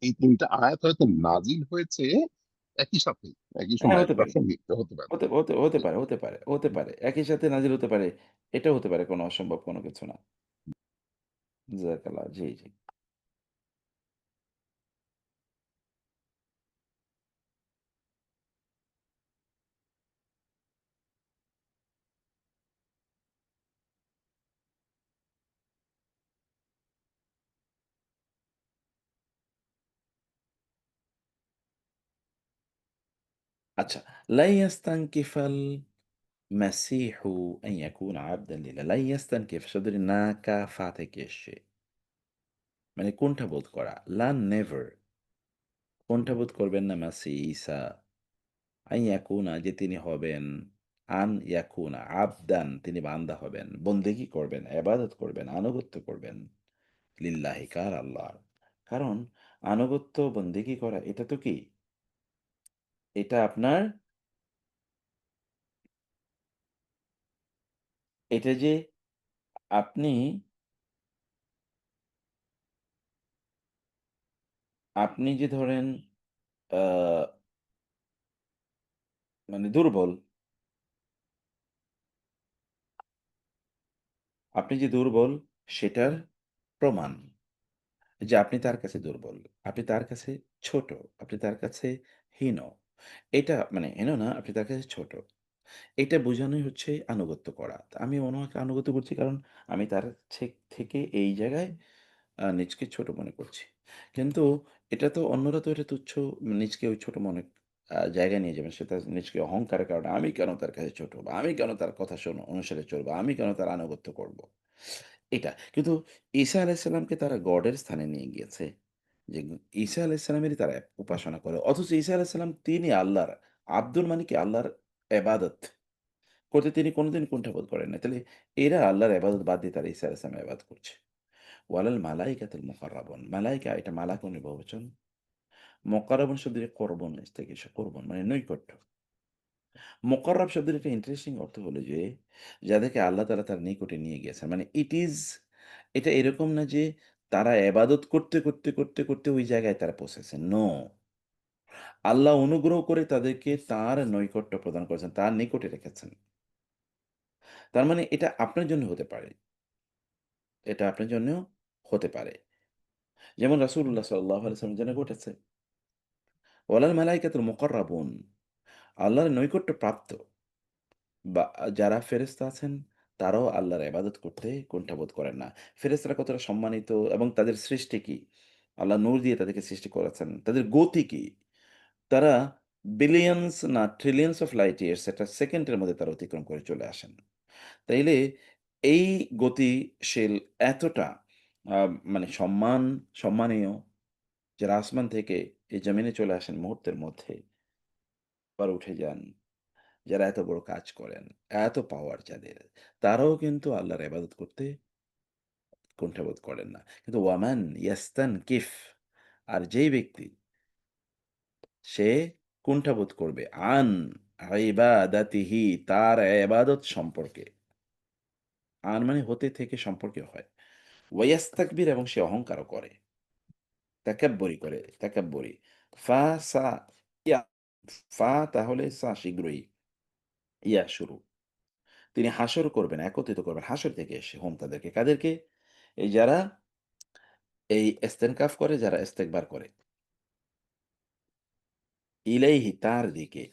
এই ৩ টা আয়াত হয়তো নাজিল হয়েছে একই সাথে, একই
হ্যাঁ,
সময়ে
হতে পারে।
প্রাসঙ্গিক হতে পারে।
হতে হতে হতে পারে, হতে পারে, হতে পারে। একই সাথে নাজিল হতে পারে। এটাও হতে পারে কোনো অসম্ভব কোনো কিছু না। জাযাকাল্লাহ। জি, জি। আচ্ছা, লা ইয়াস্তানকিফাল মাসিহু আন ইয়াকুনা আবদান লিল্লাহ। লা ইয়াস্তানকিফ শব্দটি না, কা, ফা থেকে এসছে। মানে কুণ্ঠাবোধ করা। লা নেভার কুণ্ঠাবোধ করবেন না মাসিহ ঈসা আন ইয়াকুনা যে তিনি হবেন, আন ইয়াকুনা আবদান তিনি বান্দা হবেন। বন্দেগী করবেন, ইবাদত করবেন, আনুগত্য করবেন। লিল্লাহি কার আল্লাহর। কারণ আনুগত্য বন্দেগী করা এটা তো কি? এটা আপনার এটা যে আপনি আপনি যে ধরেন আ মানে দুর্বল, আপনি যে দুর্বল সেটার প্রমাণ যে আপনি তার কাছে দুর্বল। আপনি তার কাছে ছোট। আপনি তার কাছে হীন। এটা মানে হীন না, আপনি তার কাছে ছোট। এটা বোঝানোই হচ্ছে আনুগত্য করা। তা আমি ওনাকে আনুগত্য করছি কারণ আমি তার থেকে এই জায়গায় নিজকে ছোট মনে করছি। কিন্তু এটা তো অন্যরা তো এটা তুচ্ছ নিজকে ওই ছোট মনে জায়গায় নিয়ে যাবেন। সে তার নিজকে অহংকারের কারণে আমি কেন তার কাছে ছোট বা আমি কেন তার কথা অনুসারে চলবো? আমি কেন তার আনুগত্য করব? এটা। কিন্তু ঈসা আলাইহিসসালামকে তারা গডের স্থানে নিয়ে গিয়েছে। যে ঈসা আলাইহিসসালামেরই তারা উপাসনা করে। অথচ ঈসা আলাইহিসসালাম তিনি আল্লাহর। আব্দুল মানে কি আল্লাহর এবাদত করতে তিনি কোনদিন কুণ্ঠাবোধ করেন নাই। তাহলে এরা আল্লাহর এবাদত বাদ দিয়ে তারা ঈসা আলাইহিসসালামের এবাদত করছে। ওয়ালাল মালাইকাতুল মুকাররাবুন। মালাইকা এটা মালাকুনের বহুবচন। মুকাররাবুন শব্দটি কর্বন থেকে এসে কর্বন মানে নৈকট্য। মোকাররব শব্দের একটা ইন্টারেস্টিং অর্থ হলো যে, যাদেরকে আল্লাহ তাআলা তার নিকটে নিয়ে গিয়েছেন। মানে এটা এরকম না যে তারা ইবাদত করতে ওই জায়গায় তারা পৌঁছেছে। নো! আল্লাহ অনুগ্রহ করে তাদেরকে তার নৈকট্য প্রদান করেছেন, তার নিকটে রেখেছেন। তার মানে এটা আপনার জন্য হতে পারে। এটা আপনার জন্যও হতে পারে। যেমন রাসূলুল্লাহ সাল্লাল্লাহু আলাইহি ওয়াসাল্লামের জন্য ঘটেছে। ওয়ালাল মালাইকাতুল মুকাররাবুন আল্লাহর নৈকট্য প্রাপ্ত বা যারা ফেরেশতা আছেন তারাও আল্লাহর ইবাদত করতে কুণ্ঠাবোধ করেন না। ফেরেশতারা কতটা সম্মানিত এবং তাদের সৃষ্টি কি? আল্লাহ নূর দিয়ে তাদেরকে সৃষ্টি করেছেন। তাদের গতি কি? তারা বিলিয়নস না ট্রিলিয়নস অফ লাইট ইয়ার্স একটা সেকেন্ডের মধ্যে তারা অতিক্রম করে চলে আসেন। তাইলে এই গতিশীল এতটা আ মানে সম্মানীয় যারা আসমান থেকে এই জমিনে চলে আসেন মুহূর্তের মধ্যে, আবার উঠে যান। যারা এত বড় কাজ করেন, এত পাওয়ার যাদের, তারাও কিন্তু আল্লাহর ইবাদত করতে কুণ্ঠাবোধ করেন না। কিন্তু ওয়ামান ইয়াস্তানকিফ আর যেই ব্যক্তি সে কুণ্ঠাবোধ করবে ইবাদাতিহি তার ইবাদত সম্পর্কে। মানে হতে থেকে সম্পর্কে হয়। ওয়াইয়াস্তাকবির এবং সে অহংকারও করে। তাকাব্বুরি করে, তাকাব্বুরি। ফা সা ইয়া ফা তাহলে সা শীঘ্রই। ইয়া শুরু। তিনি হাসর করবেন, একত্রিত করবেন। হাসর থেকে এসে তাদেরকে। কাদেরকে? এই যারা এই ইস্তেনকাফ করে যারা ইস্তেকবার করে, ইলাইহি তার দিকে,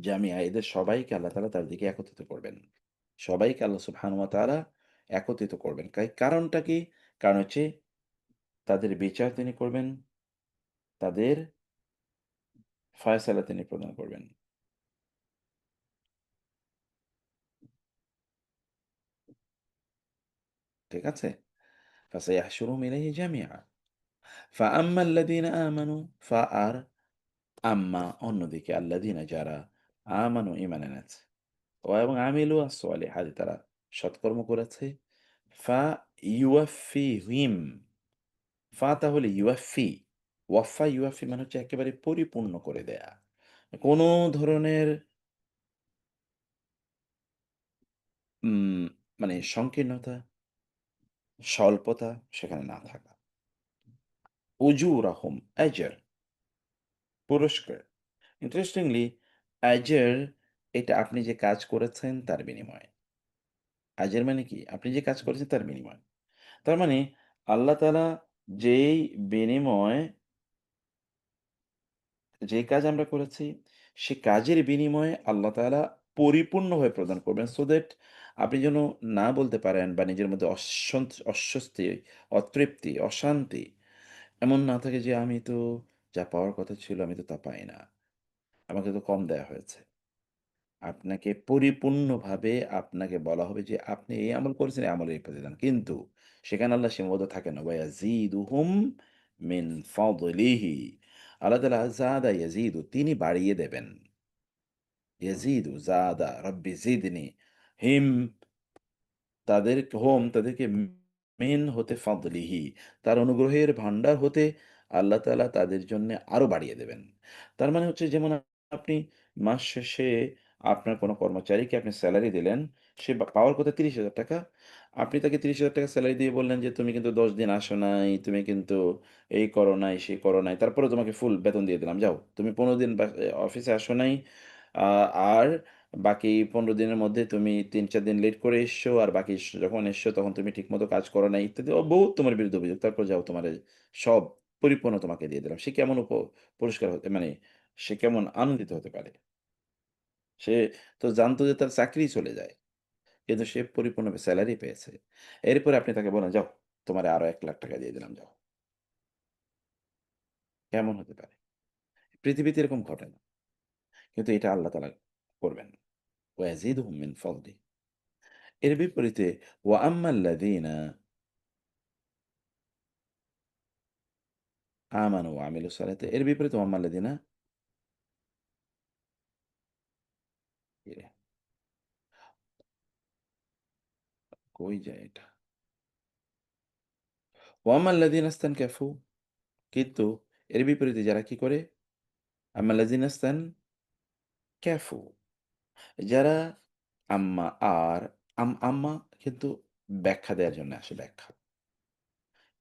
জামিয়া এদের সবাইকে আল্লাহ তাআলা তার দিকে একত্রিত করবেন। সবাইকে আল্লাহ সুবহানাহু ওয়া তাআলা একত্রিত করবেন। কারণটা কি? কারণ হচ্ছে তাদের বিচার তিনি করবেন, তাদের ফায়সালা তিনি প্রদান করবেন। ঠিক আছে? ফাসায়াহশুরুহুম ইলাইহি জামিআ। ফাআম্মা আল্লাযীনা আমানু আর আম্মা অন্যদিকে আল্লাযীনা যারা আমানু ঈমান এনেছে এবং আমিলু আস-সলিহাতি তারা সৎকর্ম করেছে। ইউয়াফিহিম তাহলে ইউয়াফি, ইউয়াফি মানে হচ্ছে একেবারে পরিপূর্ণ করে দেয়া। কোনো ধরনের উম মানে সংকীর্ণতা, স্বল্পতা সেখানে না থাকা। উজুরাহুম আজর পুরস্কার। ইন্টারেস্টিংলি আজর এটা আপনি যে কাজ করেছেন তার বিনিময়ে। আজর মানে কি? আপনি যে কাজ করেছেন তার বিনিময়। তার মানে আল্লাহ তাআলা যেই বিনিময় যে কাজ আমরা করেছি, সে কাজের বিনিময়ে আল্লাহ তাআলা পরিপূর্ণভাবে প্রদান করবেন। সো দ্যাট আপনি যেন না বলতে পারেন বা নিজের মধ্যে অস্বস্তি, অতৃপ্তি, অশান্তি এমন না থাকে যে আমি তো যা পাওয়ার কথা ছিল আমি তো তা পাই না। আমাকে তো কম দেয়া হয়েছে। আপনাকে পরিপূর্ণভাবে আপনাকে বলা হবে যে আপনি এই আমল করেছেন, এই আমলের এই প্রতিদান। কিন্তু সেখানে আল্লাহ সীমাবদ্ধ থাকেন না। ওয়ায়াজিদুহুম মিন ফাদলিহি। আল্লাহ তাআলা যাদা ইয়াজিদু তিনি বাড়িয়ে দেবেন। ইয়াজিদু যাদা রাব্বি জিদনি হিম তাদেরকে মিন হতে ফাদলিহি তার অনুগ্রহের ভান্ডার হতে আল্লাহ তাআলা তাদের জন্যে আরো বাড়িয়ে দেবেন। তার মানে হচ্ছে যেমন আপনি মাস শেষে আপনার কোনো কর্মচারীকে আপনি সেলারি দিলেন, সে পাওয়ার কথা ৳৩০,০০০ আপনি তাকে ৳৩০,০০০ সেলারি দিয়ে বললেন যে, "তুমি কিন্তু ১০ দিন আসো নাই, তুমি কিন্তু এই করো নাই, সেই করো নাই। তারপরেও তোমাকে ফুল বেতন দিয়ে দিলাম। যাও, তুমি ১৫ দিন অফিসে আসো নাই। আ আর বাকি ১৫ দিনের মধ্যে তুমি ৩-৪ দিন লেট করে এসছো। আর বাকি যখন এসছো তখন তুমি ঠিকমতো কাজ করো নাই ইত্যাদি। বহুত তোমার বিরুদ্ধে অভিযোগ। তারপর যাও তোমারে সব পরিপূর্ণ তোমাকে দিয়ে দিলাম। সে কেমন পুরস্কার হতে মানে সে কেমন আনন্দিত হতে পারে? সে তো জানতো যে তার চাকরিই চলে যায়। কিন্তু সে পরিপূর্ণভাবে সেলারি পেয়েছে। এরপরে আপনি তাকে বলেন, "যাও, তোমারে আরো ৳১,০০,০০০ দিয়ে দিলাম যাও।" কেমন হতে পারে? পৃথিবীতে এরকম ঘটে না। কিন্তু এটা আল্লাহ তাআলা করবেন। ওয়াজিদুহুম মিন ফাদলিহি। এর বিপরীতে ওয়া আম্মাল্লাযীনা আমানু ওয়া আমিলুস সালিহাতি এর বিপরীতে ওয়া আম্মাল্লাযীনা ইয়ে কই যায় এটা? ওয়া আম্মাল্লাযীনা ইসতানকাফু কিন্তু এর বিপরীতে যারা কি করে? আম্মাল্লাযীনা ইসতানকাফু যারা আম্মা আর আম্মা কিন্তু ব্যাখ্যা দেওয়ার জন্য আসে ব্যাখ্যা।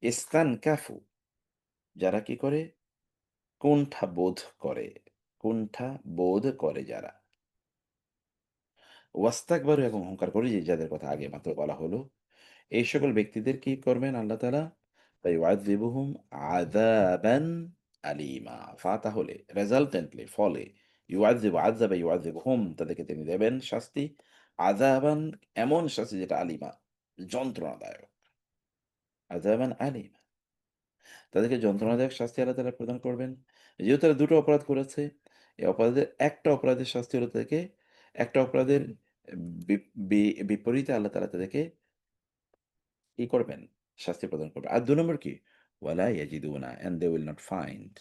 ইসতানকাফু যারা কি করে? কুণ্ঠা বোধ করে। কুণ্ঠা বোধ করে যারা। ওয়াস্তাকবারু এবং অহংকার করে যে যাদের কথা আগে মাত্র বলা হলো, এই সকল ব্যক্তিদের কি করবেন আল্লাহ তাআলা? ফায়ুআযযিবুহুম আযাবান আলীমা। তাহলে রেজাল্টেন্টলি ফলে আযাবা ইউআযযিবুহুম তাদেরকে তিনি দেবেন শাস্তি। আযাবান এমন শাস্তি যেটা আলীমা যন্ত্রণাদায়ক। আযাবান আলীমা তাদেরকে যন্ত্রণাদায়ক শাস্তি আল্লাহ তাআলা প্রদান করবেন। যেহেতু তারা ২ টো অপরাধ করেছে, এই অপরাধের একটা অপরাধের শাস্তি হলো তাদেরকে একটা অপরাধের বি বি বিপরীতে আল্লাহ তাআলা তাদেরকে কি করবেন? শাস্তি প্রদান করবেন। আর ২ নম্বর কি? ওয়ালা ইয়াজিদুনা and they will not find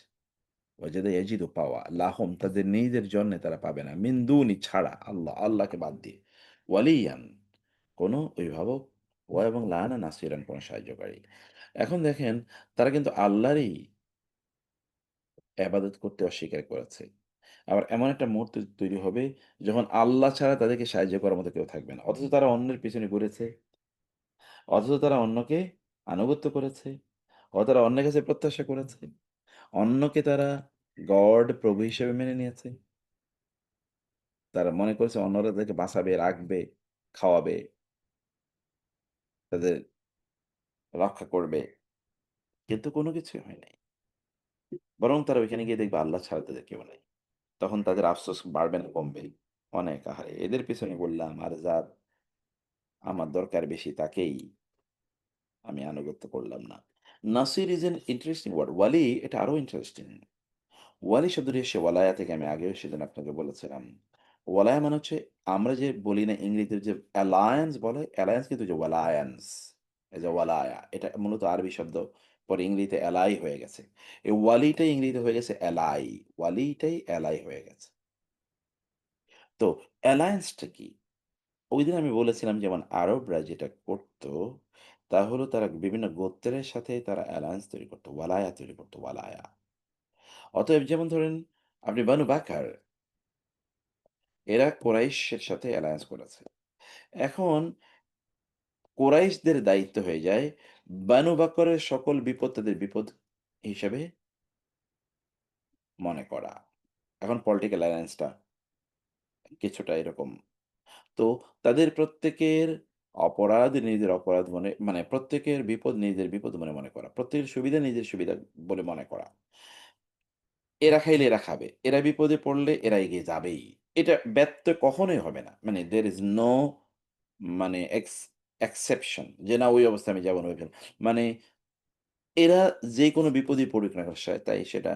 ওয়াজাদা ইয়াজিদু পাওয়া লাহুম তাদের নিজেদের জন্যে তারা পাবে না। মিন দুনি ছাড়া আল্লাহকে বাদ দিয়ে। ওয়ালিয়ান কোন অভিভাবক এবং লা না নাসিরান কোন সাহায্যকারী। এখন দেখেন তারা কিন্তু আল্লাহরই ইবাদত করতে অস্বীকার করেছে। আবার এমন একটা মুহূর্ত তৈরি হবে যখন আল্লাহ ছাড়া তাদেরকে সাহায্য করার মতো কেউ থাকবে না। অথচ তারা অন্যের পেছনে ঘুরেছে। অথচ তারা অন্যকে আনুগত্য করেছে। তারা অন্যের কাছে প্রত্যাশা করেছে। অন্যকে তারা গড প্রভু হিসেবে মেনে নিয়েছে। তারা মনে করেছে অন্যরা তাদেরকে বাঁচাবে, রাখবে, খাওয়াবে, তাদের রক্ষা করবে। কিন্তু কোনো কিছুই হয় নাই। বরং তারা ওইখানে গিয়ে দেখবে আল্লাহ ছাড়া তাদের কেউ নাই। তখন তাদের আফসোস বাড়বে না কমবে? অনেক আহারে! এদের পেছনে বললাম আর যার আমার দরকার বেশি তাকেই আমি আনুগত্য করলাম না। নাসির ইস অ্যান ইন্টারেস্টিং ওয়ার্ড। ওয়ালি এটা আরো ইন্টারেস্টিং। ওয়ালি শব্দটি এসে ওয়ালায়া থেকে আমি আগেও সেদিন আপনাকে বলেছিলাম। ওয়ালায়া মানে হচ্ছে আমরা যে বলি না ইংরেজিতে যে অ্যালায়েন্স বলে, অ্যালায়েন্স কিন্তু যে ওয়ালায়ান্স, এই যে ওয়ালায়া এটা মূলত আরবি শব্দ পরে ইংরেজিতে এলাই হয়ে গেছে। এই ওয়ালিটাই ইংরেজিতে হয়ে গেছে এলাই। ওয়ালিটাই এলাই হয়ে গেছে। তো অ্যালায়েন্সটা কি? ওইদিন আমি বলেছিলাম যেমন আরবরা যেটা করত, তা হলো তারা বিভিন্ন গোত্রের সাথে তারা অ্যালায়েন্স তৈরি করত। ওয়ালায়া তৈরি করত, ওয়ালায়া। অতএব যেমন ধরেন আপনি বানু বাকার এরা কোরাইশের সাথে অ্যালায়েন্স করেছে। এখন কোরাইশদের দায়িত্ব হয়ে যায় বানু বকরের সকল বিপদ তাদের বিপদ হিসেবে মনে করা। এখন পলিটিক্যাল অ্যালায়েন্সটা কিছুটা এরকম। তো তাদের প্রত্যেকের অপরাধ নিজেদের অপরাধ মানে প্রত্যেকের বিপদ নিজেদের বিপদ মনে মনে করা। প্রত্যেকের সুবিধা নিজের সুবিধা বলে মনে করা। এরা খাইলে এরা খাবে। এরা বিপদে পড়লে এরা এগিয়ে যাবেই। এটা ব্যত্যয় কখনোই হবে না। মানে there is no মানে exception যে না ওই অবস্থায় আমি যাবো না ওইখানে। মানে এরা যেকোনো বিপদেই পড়ুক না তাই সেটা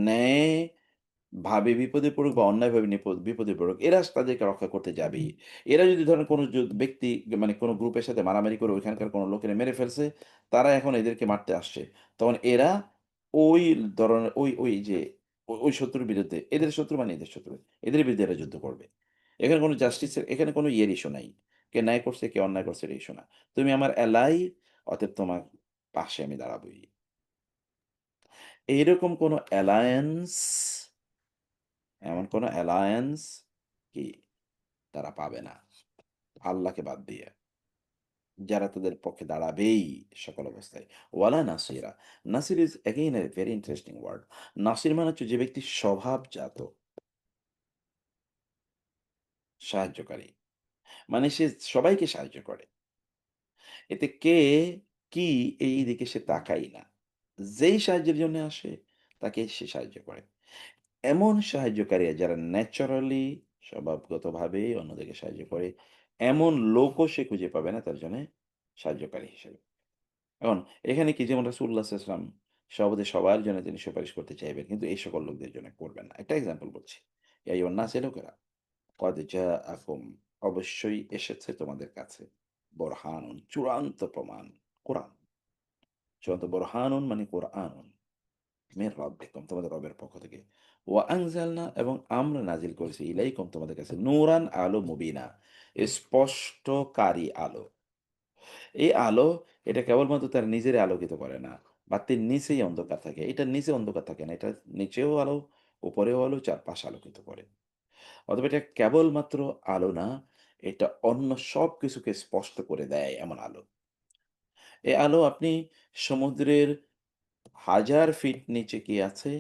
ন্যায়ভাবে বিপদে পড়ুক বা অন্যায়ভাবে বিপদে পড়ুক, এরা তাদেরকে রক্ষা করতে যাবেই। এরা যদি ধরেন কোনো ব্যক্তি মানে কোনো গ্রুপের সাথে মারামারি করে ওইখানকার কোনো লোকেরা মেরে ফেলছে, তারা এখন এদেরকে মারতে আসছে। তখন এরা ওই ধরনের ওই যে ওই শত্রুর বিরুদ্ধে এদের শত্রু মানে এদের শত্রু। এদের বিরুদ্ধে এরা যুদ্ধ করবে। এখানে কোনো জাস্টিসের এখানে কোনো ইয়ের ইস্যু নাই। কে ন্যায় করছে, কে অন্যায় করছে এর ইস্যু না। তুমি আমার এলাই, অতএব তোমার পাশে আমি দাঁড়াবোই। এইরকম কোনো অ্যালায়েন্স এমন কোনো অ্যালায়েন্স কি তারা পাবে না। আল্লাহকে বাদ দিয়ে। যারা তাদের পক্ষে দাঁড়াবেই সকল অবস্থায়। ওয়ালা নাসিরা। নাসির is again a very interesting word. নাসির মানে হচ্ছে যে ব্যক্তি স্বভাবজাত সাহায্যকারী। মানে সে সবাইকে সাহায্য করে। এতে কে কি এই দিকে সে তাকায় না। যেই সাহায্যের জন্য আসে তাকে সে সাহায্য করে। এমন সাহায্যকারী যারা ন্যাচারালি স্বভাবগতভাবে অন্যদেরকে সাহায্য করে, এমন লোকও সে খুঁজে পাবে না তার জন্যে সাহায্যকারী হিসেবে। এখন এখানে কি যেমন রাসূলুল্লাহ সাল্লাল্লাহু আলাইহি ওয়াসাল্লাম সর্বদা সবার জন্য তিনি সুপারিশ করতে চাইবেন। কিন্তু এই সকল লোকদের জন্য করবেন না। একটা এক্সাম্পল বলছি। ইয়া আইয়ুহান নাস এ লোকেরা কদ জাআকুম অবশ্যই এসেছে তোমাদের কাছে বুরহানুন চূড়ান্ত প্রমাণ কোরআন। চূড়ান্ত বুরহানুন মানে কোরআনুন। মির রাব্বিকুম তোমাদের রবের পক্ষ থেকে। ওয়া আনজালনা এবং আমরা নাজিল করেছি ইলাইকুম তোমাদের কাছে নূরান আলো মুবিনা স্পষ্টকারী আলো। এই আলো এটা কেবলমাত্র তার নিজেরে আলোকিত করে না। বাতির নিচেই অন্ধকার থাকে। এটার নিচে অন্ধকার থাকে না। এটার নিচেও আলো, উপরেও আলো, চারপাশে আলোকিত করে। অথবা এটা কেবলমাত্র আলো না, এটা অন্য সবকিছুকে স্পষ্ট করে দেয় এমন আলো। এই আলো আপনি সমুদ্রের ১০০০ ফিট নিচে কি আছে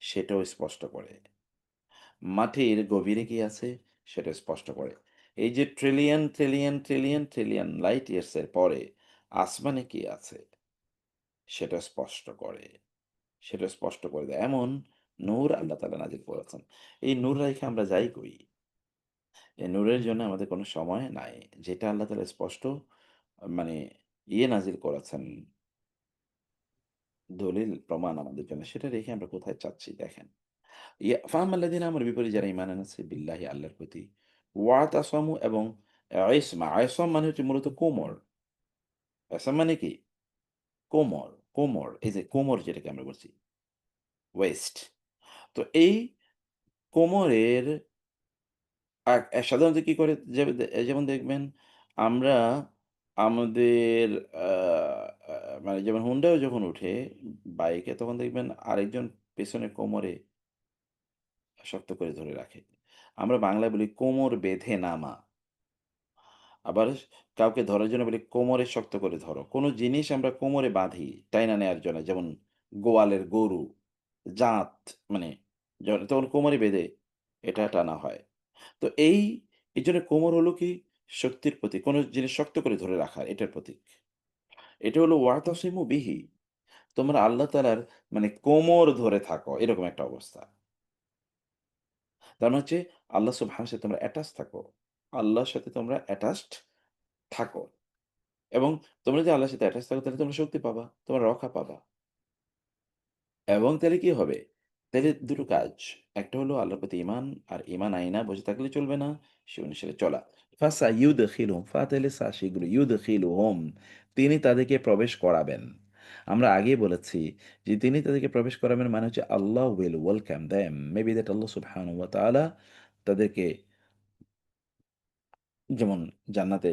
সেটাও স্পষ্ট করে। মাটির গভীরে কি আছে সেটা স্পষ্ট করে। এই যে ট্রিলিয়ন লাইট ইয়ার্স এর পরে আসমানে কি আছে সেটা স্পষ্ট করে। সেটা স্পষ্ট করে দেয়। এমন নূর আল্লাহ তাআলা নাজিল করেছেন। এই নূর রাইখা আমরা যাই করি। এই নূরের জন্য আমাদের কোনো সময় নাই। যেটা আল্লাহ তাআলা স্পষ্ট মানে নাজিল করেছেন দলিল প্রমাণ আমাদের জন্য সেটা রেখে আমরা কোথায় চাচ্ছি দেখেন। ফাহাম্মাল্লাযীনা আমার বিপরীতে যারা ঈমান এনেছে বিল্লাহি আল্লাহর প্রতি ওয়াতাসামু এবং ইসম মানে হচ্ছে মূলত কোমর। ইসম মানে কি? কোমর। এই যে কোমর যেটাকে আমরা বলছি ওয়েস্ট। তো এই কোমরের সাধারণত কি করে যেমন দেখবেন আমরা আমাদের আ আ মানে যেমন হুন্ডাও যখন উঠে বাইকে তখন দেখবেন আরেকজন পেছনে কোমরে শক্ত করে ধরে রাখে। আমরা বাংলায় বলি কোমর বেঁধে নামা। আবার কাউকে ধরার জন্য বলি কোমরে শক্ত করে ধরো। কোন জিনিস আমরা কোমরে বাঁধি টাইনা নেয়ার জন্য। যেমন গোয়ালের গরু, জাঁত মানে তখন কোমরে বেঁধে এটা টানা হয়। তো এইজন্য কোমর হলো কি শক্তির প্রতীক। কোন জিনিস শক্ত করে ধরে রাখা এটার প্রতীক। এটা হলো ওয়াতাসিমু বিহি। তোমরা আল্লাহ তাআলার মানে কোমর ধরে থাকো, এরকম একটা অবস্থা। তার মানে হচ্ছে আল্লাহ সুবহানাহু সাথে তোমরা অ্যাটাচ থাকো। আল্লাহর সাথে তোমরা অ্যাটাচড থাকো এবং তোমরা যদি আল্লাহর সাথে অ্যাটাচ থাকো তাহলে তোমরা শক্তি পাবা, তোমরা রক্ষা পাবা। এবং তাহলে কি হবে? তাইলে ২ টো কাজ। একটা হলো আল্লাহর প্রতি ঈমান, আর ঈমান আইনা বসে থাকলে চলবে না, সে অনুসারে চলা। ফাসাইউদখিলুহুম, ফা তাইলে সা সেগুলো, ইউদখিলুহুম, তিনি তাদেরকে প্রবেশ করাবেন। আমরা আগেই বলেছি যে তিনি তাদেরকে প্রবেশ করাবেন মানে হচ্ছে Allah will welcome them. Maybe that Allah সুবহানাহু ওয়া তাআলা তাদেরকে যেমন জান্নাতে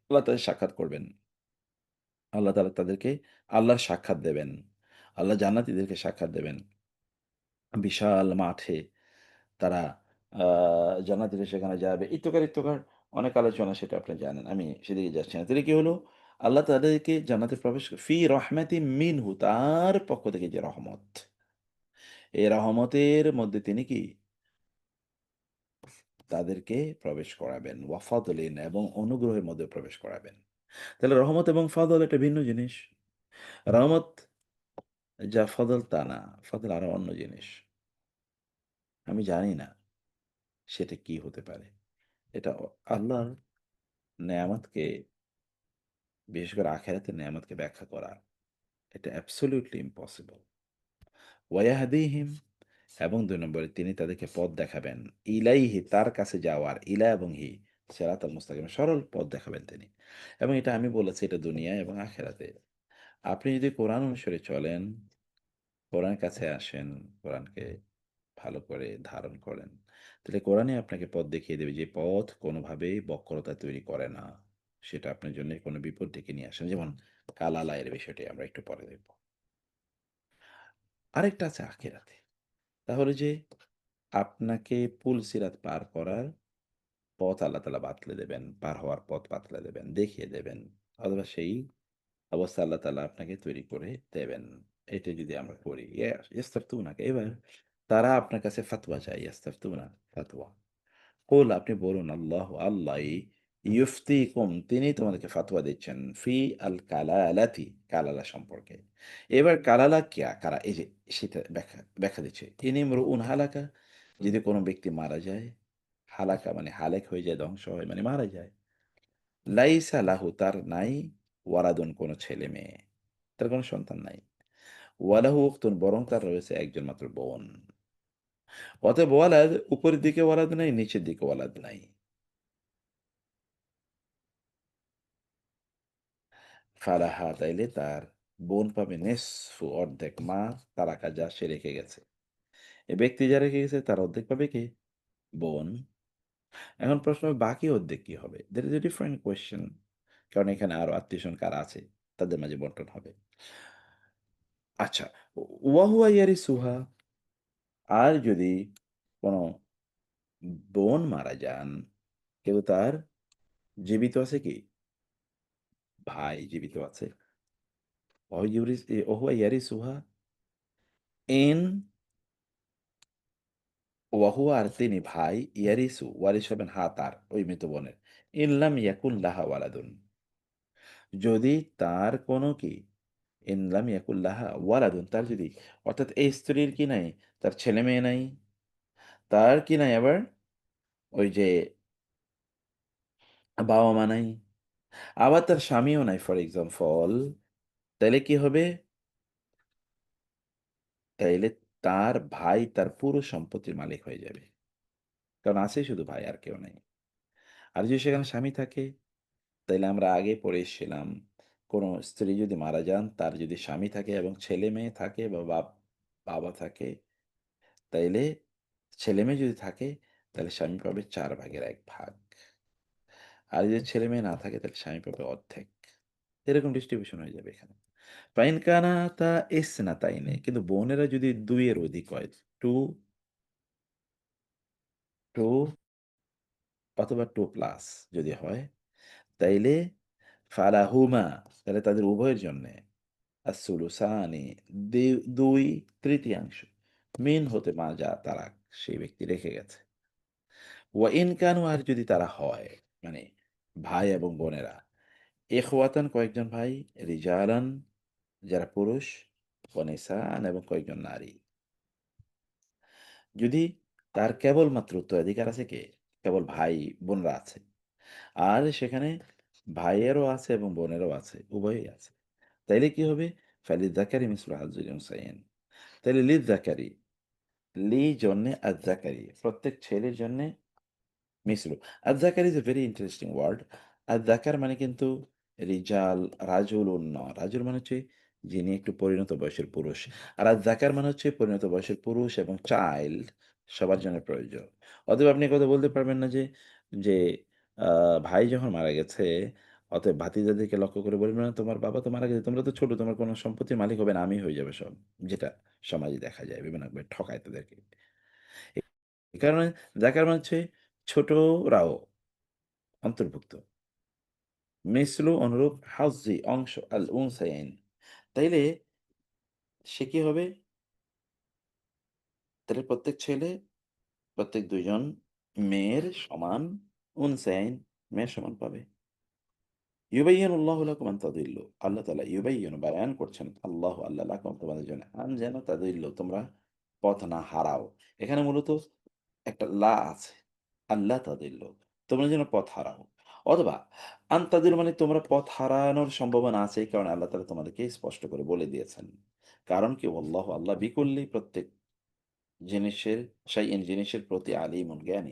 আল্লাহ তাদের সাক্ষাৎ করবেন। আল্লাহ তাআলা তাদেরকে আল্লাহর সাক্ষাৎ দেবেন। আল্লাহ জান্নাতীদেরকে সাক্ষাৎ দেবেন। বিশাল মাঠে তারা আ জান্নাতীরা সেখানে যাবে। ইত্তকার অনেক আলোচনা, সেটা আপনি জানেন। আমি সেদিকে যাচ্ছি না। তাহলে কি হলো? আল্লাহ তাদেরকে জান্নাতে প্রবেশ ফি রহমাতিম মিনহু, তার পক্ষ থেকে যে রহমত। এই রহমতের মধ্যে তিনি কি? তাদেরকে প্রবেশ করাবেন। ওয়া ফাদলিন, এবং অনুগ্রহের মধ্যে প্রবেশ করাবেন। তাহলে রহমত এবং ফাদল এটা ভিন্ন জিনিস। রহমত যা ফদল তা না। ফদল আরো অন্য জিনিস। আমি জানি না সেটা কি হতে পারে। এটা আল্লাহর নেয়ামতকে, বিশেষ করে আখিরাতের নেয়ামতকে ব্যাখ্যা করা, এটা অ্যাবসোলিউটলি ইম্পসিবল। ওয়াহদিহিম, এবং ২ নম্বরে তিনি তাদেরকে পথ দেখাবেন। ইলাইহি, তার কাছে যাওয়ার, ইলা এবং হি সিরাতাল মুস্তাকিম, সরল পথ দেখাবেন তিনি। এবং এটা আমি বলেছি, এটা দুনিয়ায় এবং আখিরাতে। আপনি যদি কোরআন অনুসারে চলেন, কোরআনের কাছে আসেন, কোরআনকে ভালো করে ধারণ করেন, তাহলে কোরআনই আপনাকে পথ দেখিয়ে দেবে যে পথ কোনোভাবেই বক্রতা তৈরি করে না। সেটা আপনার জন্য কোনো বিপদ ডেকে নিয়ে আসে না। যেমন কালালায়ের বিষয়টি আমরা একটু পরে দেখব। আরেকটা আছে আখিরাতে। তাহলে যে আপনাকে পুলসিরাত পার করার পথ আল্লাহ তাআলা বাতলে দেবেন, পার হওয়ার পথ বাতলে দেবেন, দেখিয়ে দেবেন। অথবা সেই অবস্থা আল্লাহ তাআলা আপনাকে তৈরি করে দেবেন। এটা যদি আমরা করি। ইস্তাফতুনাকা, এবার তারা আপনার কাছে ফতোয়া চায়। ইস্তাফতুনা, ফতোয়া। কুল, আপনি বলুন, আল্লাহু, আল্লাহই, ইউফতিকুম, তিনি তোমাদেরকে ফতোয়া দিচ্ছেন, ফি আল কালালাতি, কালালা সম্পর্কে। এবার কালালা কিয়া, কারা, এই যে সেটা ব্যাখ্যা ব্যাখ্যা দিচ্ছে। ইনিমরুউন হালাকা, যদি কোনো ব্যক্তি মারা যায়, হালাকা মানে হালেক হয়ে যায়, ধ্বংস হয় মানে মারা যায়। লাইসা লাহু, তার নাই, ওয়ালাদুন, কোনো ছেলে মেয়ে, তার কোনো সন্তান নাই। ওয়ালাহু উখতুন, বরং তার রয়েছে একজন মাত্র বোন। অতএব ওয়ালাদ, উপরের দিকে ওয়ালাদ নাই, নিচের দিকে ওয়ালাদ নাই। ফালাহা, তাইলে তার বোন পাবে নেসফু, অর্ধেক, মা তারাকা, যা সে রেখে গেছে। এ ব্যক্তি যা রেখে গেছে তার অর্ধেক পাবে কে? বোন। এখন প্রশ্ন হবে, বাকি অর্ধেক কি হবে? That is a different question. কারণ এখানে আরো আত্মীয়স্বজন কারা আছে, তাদের মাঝে বন্টন হবে। আচ্ছা, ওয়াহুয়া ইয়ারিসুহা, আর যদি কোনো বোন মারা যান, কেউ তার জীবিত আছে কি? ভাই জীবিত আছে। ওহুয়া ইয়ারিসুহা ইন, ওয়াহুয়া, আর তিনি ভাই, ইয়ারিসু, ওয়ারিস হবেন হা তার, ওই মৃত বোনের। ইনলাম ইয়াকুন লাহা ওয়ালাদুন, যদি তার কোনো কি, ইনলাম ইয়াকুন লাহা ওয়ালাদুন, তার যদি, অর্থাৎ এই স্ত্রীর কি নাই, তার ছেলে মেয়ে নাই, তার কি নাই আবার ওই যে বাবা মা নাই, আবার তার স্বামীও নাই ফর এক্সাম্পল, তাইলে কি হবে? তাইলে তার ভাই তার পুরো সম্পত্তির মালিক হয়ে যাবে। কারণ আছে শুধু ভাই, আর কেউ নাই। আর যদি সেখানে স্বামী থাকে, তাইলে আমরা আগে পড়ে এসেছিলাম, কোনো স্ত্রী যদি মারা যান, তার যদি স্বামী থাকে এবং ছেলে মেয়ে থাকে বা বাবা থাকে, তাইলে ছেলে মেয়ে যদি থাকে, তাহলে স্বামী পাবে ৪ ভাগের ১ ভাগ। আর যদি ছেলে মেয়ে না থাকে, তাহলে স্বামী পাবে অর্ধেক। এরকম ডিস্ট্রিবিউশন হয়ে যাবে এখানে। ফাইন কানাতা ইসনাতাইনে, কিন্তু বোনেরা যদি ২ এর অধিক হয়, 2, 2 অথবা ২ প্লাস যদি হয়, তাইলে ফালাহুমা, তাহলে তাদের উভয়ের জন্যে আসুলুসানি, ২/৩ মিন হতে মা, যা তারা সেই ব্যক্তি রেখে গেছে। ওয়া ইন কানু, আর যদি তারা হয়, মানে ভাই এবং বোনেরা, ইখওয়াতান, কয়েকজন ভাই, রিজালান, যারা পুরুষ, ওয়ানিসান এবং কয়েকজন নারী। যদি তার কেবলমাত্র উত্তরাধিকার আছে কে? কেবল ভাই বোনরা আছে। আর সেখানে ভাইয়েরও আছে এবং বোনেরও আছে, উভয়ই আছে। তাইলে কি হবে? ফালিযাকারি মিসলু হাজ্জিল উনসায়াইন। তাইলে লিযাকারি, লি জন্যে আয-যাকারি, প্রত্যেক ছেলের জন্যে মিসলু। আয-যাকার is a very interesting word. আয-যাকার মানে কিন্তু রিজাল, রাজুলুন নয়। রাজুল মানে হচ্ছে যিনি একটু পরিণত বয়সের পুরুষ। আর আয-যাকার মানে হচ্ছে পরিণত বয়সের পুরুষ এবং চাইল্ড সবার জন্য প্রয়োজন। অতএব আপনি একথা বলতে পারবেন না যে, যে আ ভাই যখন মারা গেছে, অতএব ভাতিজাদেরকে লক্ষ্য করে বলবেন না, "তোমার বাবা তো মারা গেছে। তোমরা তো ছোট, তোমার কোনো সম্পত্তির মালিক হবে না, আমিই হয়ে যাবে সব।" যেটা সমাজে দেখা যায়। বিভিন্নভাবে ঠকায় তাদেরকে। এ এ কারণে যাকার মানে হচ্ছে ছোটরাও অন্তর্ভুক্ত। মিসলু অনুরূপ হাজ্জি অংশ আল উনসায়াইন। তাইলে সে কি হবে? তাহলে প্রত্যেক ছেলে, প্রত্যেক ২ জন মেয়ের সমান উনসায়াইন, মেয়ের সমান পাবে। ইউবাইয়িনুল্লাহু লাকুম আন তাদিল্লু। আল্লাহ তাআলা ইউবাইয়িনু বায়ান করছেন, আল্লাহ লাকুম তোমাদের জন্য, আন যেন তাদিল্লু তোমরা পথ না হারাও। এখানে মূলত একটা লা আছে। আল্লাহ তাদিল্লু তোমরা যেন পথ হারাও। অথবা আন তাদিল্লু মানে তোমরা পথ হারানোর সম্ভাবনা আছে, এই কারণে আল্লাহ তাআলা তোমাদেরকে স্পষ্ট করে বলে দিয়েছেন। কারণ কি? আল্লাহু আল্লাহ বিকুল্লি প্রত্যেক জিনিসের শাইইন জিনিসের প্রতি আলিমুন জ্ঞানী।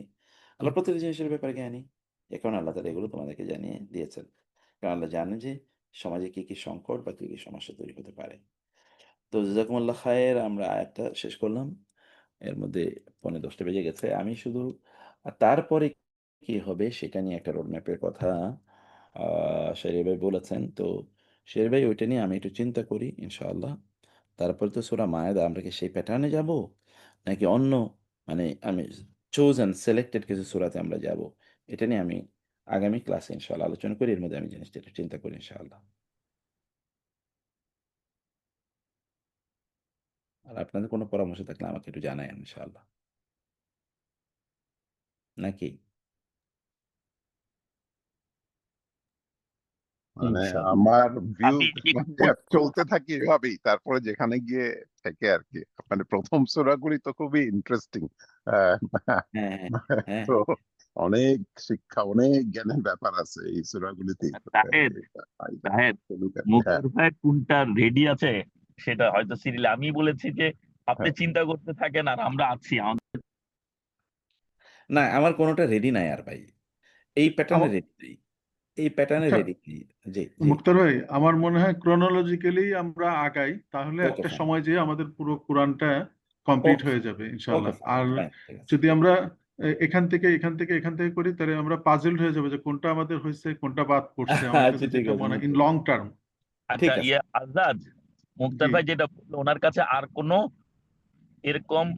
আল্লাহ প্রত্যেকটি জিনিসের ব্যাপারে জ্ঞানী। এ কারণে আল্লাহ তাআলা এগুলো তোমাদেরকে জানিয়ে দিয়েছেন। কারণ আল্লাহ জানেন যে সমাজে কি সংকট বা কি সমস্যা তৈরি হতে পারে। তো জাযাকুমুল্লাহ খায়ের, আমরা আয়াতটা শেষ করলাম। এর মধ্যে ১৫-১০ টা বেজে গেছে। আমি শুধু তারপরে কি হবে সেটা নিয়ে একটা রোডম্যাপের কথা আ শেরিফ ভাই বলেছেন। তো শেরিফ ভাই ওইটা নিয়ে আমি একটু চিন্তা করি ইনশাআল্লাহ। তারপরে তো সূরা মায়েদা, আমরা কি সেই প্যাটার্ন এ যাবো? নাকি অন্য, মানে আমি chosen selected কিছু সূরাতে আমরা যাবো? এটা নিয়ে আমি আগামী ক্লাসে ইনশাআল্লাহ আলোচনা করি। এর মধ্যে আমি জিনিসটা একটু চিন্তা করি ইনশাআল্লাহ। আর আপনাদের কোনো পরামর্শ থাকলে আমাকে একটু জানায়েন ইনশাআল্লাহ। নাকি?
মানে
ইনশাআল্লাহ।
আমার ভিউ
আমি
মানে চলতে থাকি এভাবেই, তারপরে যেখানে গিয়ে থেকে আর কি। মানে প্রথম সূরাগুলি তো খুবই ইন্টারেস্টিং।
হ্যাঁ, হ্যাঁ, হ্যাঁ,
তো
হ্যাঁ।
অনেক শিক্ষা, অনেক জ্ঞানের ব্যাপার আছে এই সূরাগুলিতে।
তাহের তাহের
হ্যাঁ,
মুক্তার ভাই কোনটা রেডি আছে সেটা হয়তো সিরিয়াল আমি বলেছি যে আপনি
হ্যাঁ।
চিন্তা করতে থাকেন আর আমরা আছি
না, আমার কোনটা রেডি নাই আর ভাই। এই প্যাটার্ন এ
আমা-
রেডি নেই। এই প্যাটার্ন এ
আচ্ছা,
রেডি নেই। জি, জি।
মুক্তার ভাই, আমার মনে হয় ক্রোনোলজিক্যালি আমরা আগাই, তাহলে
ওকে
একটা
ফাইন।
সময় যেয়ে আমাদের পুরো কোরআনটা কমপ্লিট
ওকে
হয়ে
ফাইন।
যাবে
ওকে
ইনশাল্লাহ।
ফাইন,
আর
ফাইন। ঠিক আছে।
যদি আমরা এখান থেকে করি, তাহলে আমরা পাজলড হয়ে যাবে যে কোনটা আমাদের হয়েছে, কোনটা বাদ পড়ছে। আমার
আচ্ছা
কাছে
ঠিক
যেটা
আছে,
মনে হয় ইন
বুঝতে
লং
পেরেছি।
টার্ম।
আচ্ছা
ঠিক আছে।
ইয়ে আজাদ মুক্তার
জি,
ভাই যেটা বললো ওনার কাছে আর কোনো এরকম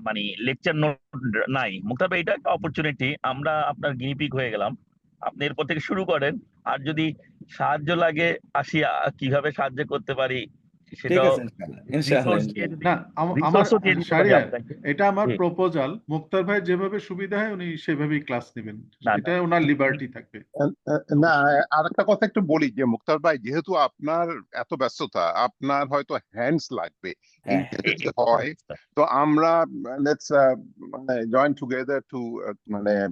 মানে লেকচার নোট নাই। মুক্তার ভাই এটা একটা অপরচুনিটি, আমরা আপনার গিনিপিগ হয়ে গেলাম। আপনি এরপর থেকে শুরু করেন। আর যদি সাহায্য লাগে আসি, কিভাবে সাহায্য করতে পারি
ঠিক
সেটাও
আছে ইনশাআল্লাহ। ইনশাআল্লাহ,
রিসোর্স দিয়ে যদি
ইনশাআল্লাহ।
না, আমার
রিসোর্সও দিয়ে দিতে পারি
শাহরিয়ার,
আপনাকে।
এটা আমার
জি,
প্রপোজাল। মুক্তার ভাই যেভাবে সুবিধা হয় উনি সেভাবেই ক্লাস নেবেন,
না না
এটা ওনার লিবার্টি থাকবে।
না,
অবশ্যই।
আর একটা কথা একটু বলি যে মুক্তার ভাই, যেহেতু আপনার এত ব্যস্ততা, আপনার হয়তো হ্যান্ডস লাগবে।
হ্যাঁ,
এইটা
হ্যাঁ।
যদি হয়, তো আমরা লেটস মানে জয়েন টুগেদার টু মানে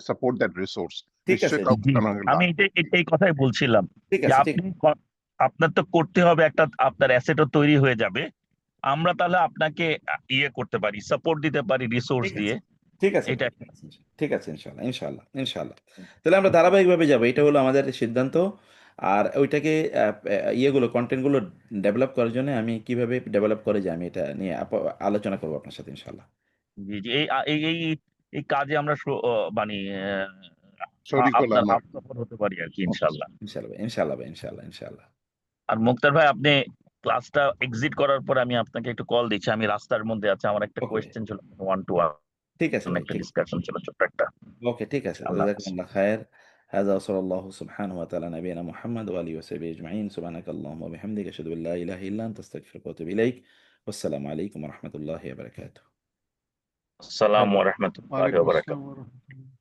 সাপোর্ট দ্যাট রিসোর্স।
ঠিক আছে
নিশ্চয়ই কাউকে
জি,
না কাউকে
আমি
লাগবে।
এটাই কথাই বলছিলাম
ঠিক
যে
আছে, ঠিক
আপনি আপনার তো করতে হবে একটা, আপনার অ্যাসেটও তৈরি হয়ে যাবে। আমরা তাহলে আপনাকে ইয়ে করতে পারি, সাপোর্ট দিতে পারি রিসোর্স
ঠিক
দিয়ে।
আছে। ঠিক আছে
এটা
ভাই। ঠিক আছে, ঠিক আছে ইনশাআল্লাহ, ইনশাআল্লাহ, ইনশাআল্লাহ। তাহলে আমরা ধারাবাহিকভাবে যাবো। এটা হলো আমাদের সিদ্ধান্ত। আর ওইটাকে ইয়েগুলো কনটেন্ট গুলো ডেভেলপ করার জন্য আমি কিভাবে ডেভেলপ করে যাই আমি এটা নিয়ে আলোচনা করব আপনার সাথে ইনশাআল্লাহ।
জি জি এই এই এই এই কাজে আমরা মানে
শরিক
আপনার
হলাম আর
হাত
কি।
সফল হতে পারি আর কি ইনশাল্লাহ।
ইনশাআল্লাহ ভাই, ইনশাআল্লাহ ভাই, ইনশাআল্লাহ, ইনশাআল্লাহ।
আর মুক্তার ভাই আপনি ক্লাসটা এক্সিট করার পরে আমি আপনাকে একটু কল দিচ্ছি, আমি রাস্তার মধ্যে আছি, আমার একটা
ওকে ভাই।
কোয়েশ্চেন ছিল, ওয়ান টু ওয়ান
ঠিক আছে ভাই,
একটা
ঠিক আছে।
ডিসকাশন ছিল ছোট্ট একটা।
ওকে, ঠিক আছে।
আল্লাহ হাফেজ।
জাযাকুমুল্লাহ খায়ের। هذا وصلى الله سبحانه وتعالى نبينا محمد وآله وصحبه أجمعين. سبحانك اللهم وبحمدك أشهد أن لا إله إلا أنت أستغفرك وأتوب إليك. والسلام عليكم ورحمة الله وبركاته.
আসসালামু আলাইকুম ওয়া রাহমাতুল্লাহি ওয়া
ওয়ালাইকুম
বারাকাতুহু।
আসসালাম ওয়া রাহমাতুল্লাহ।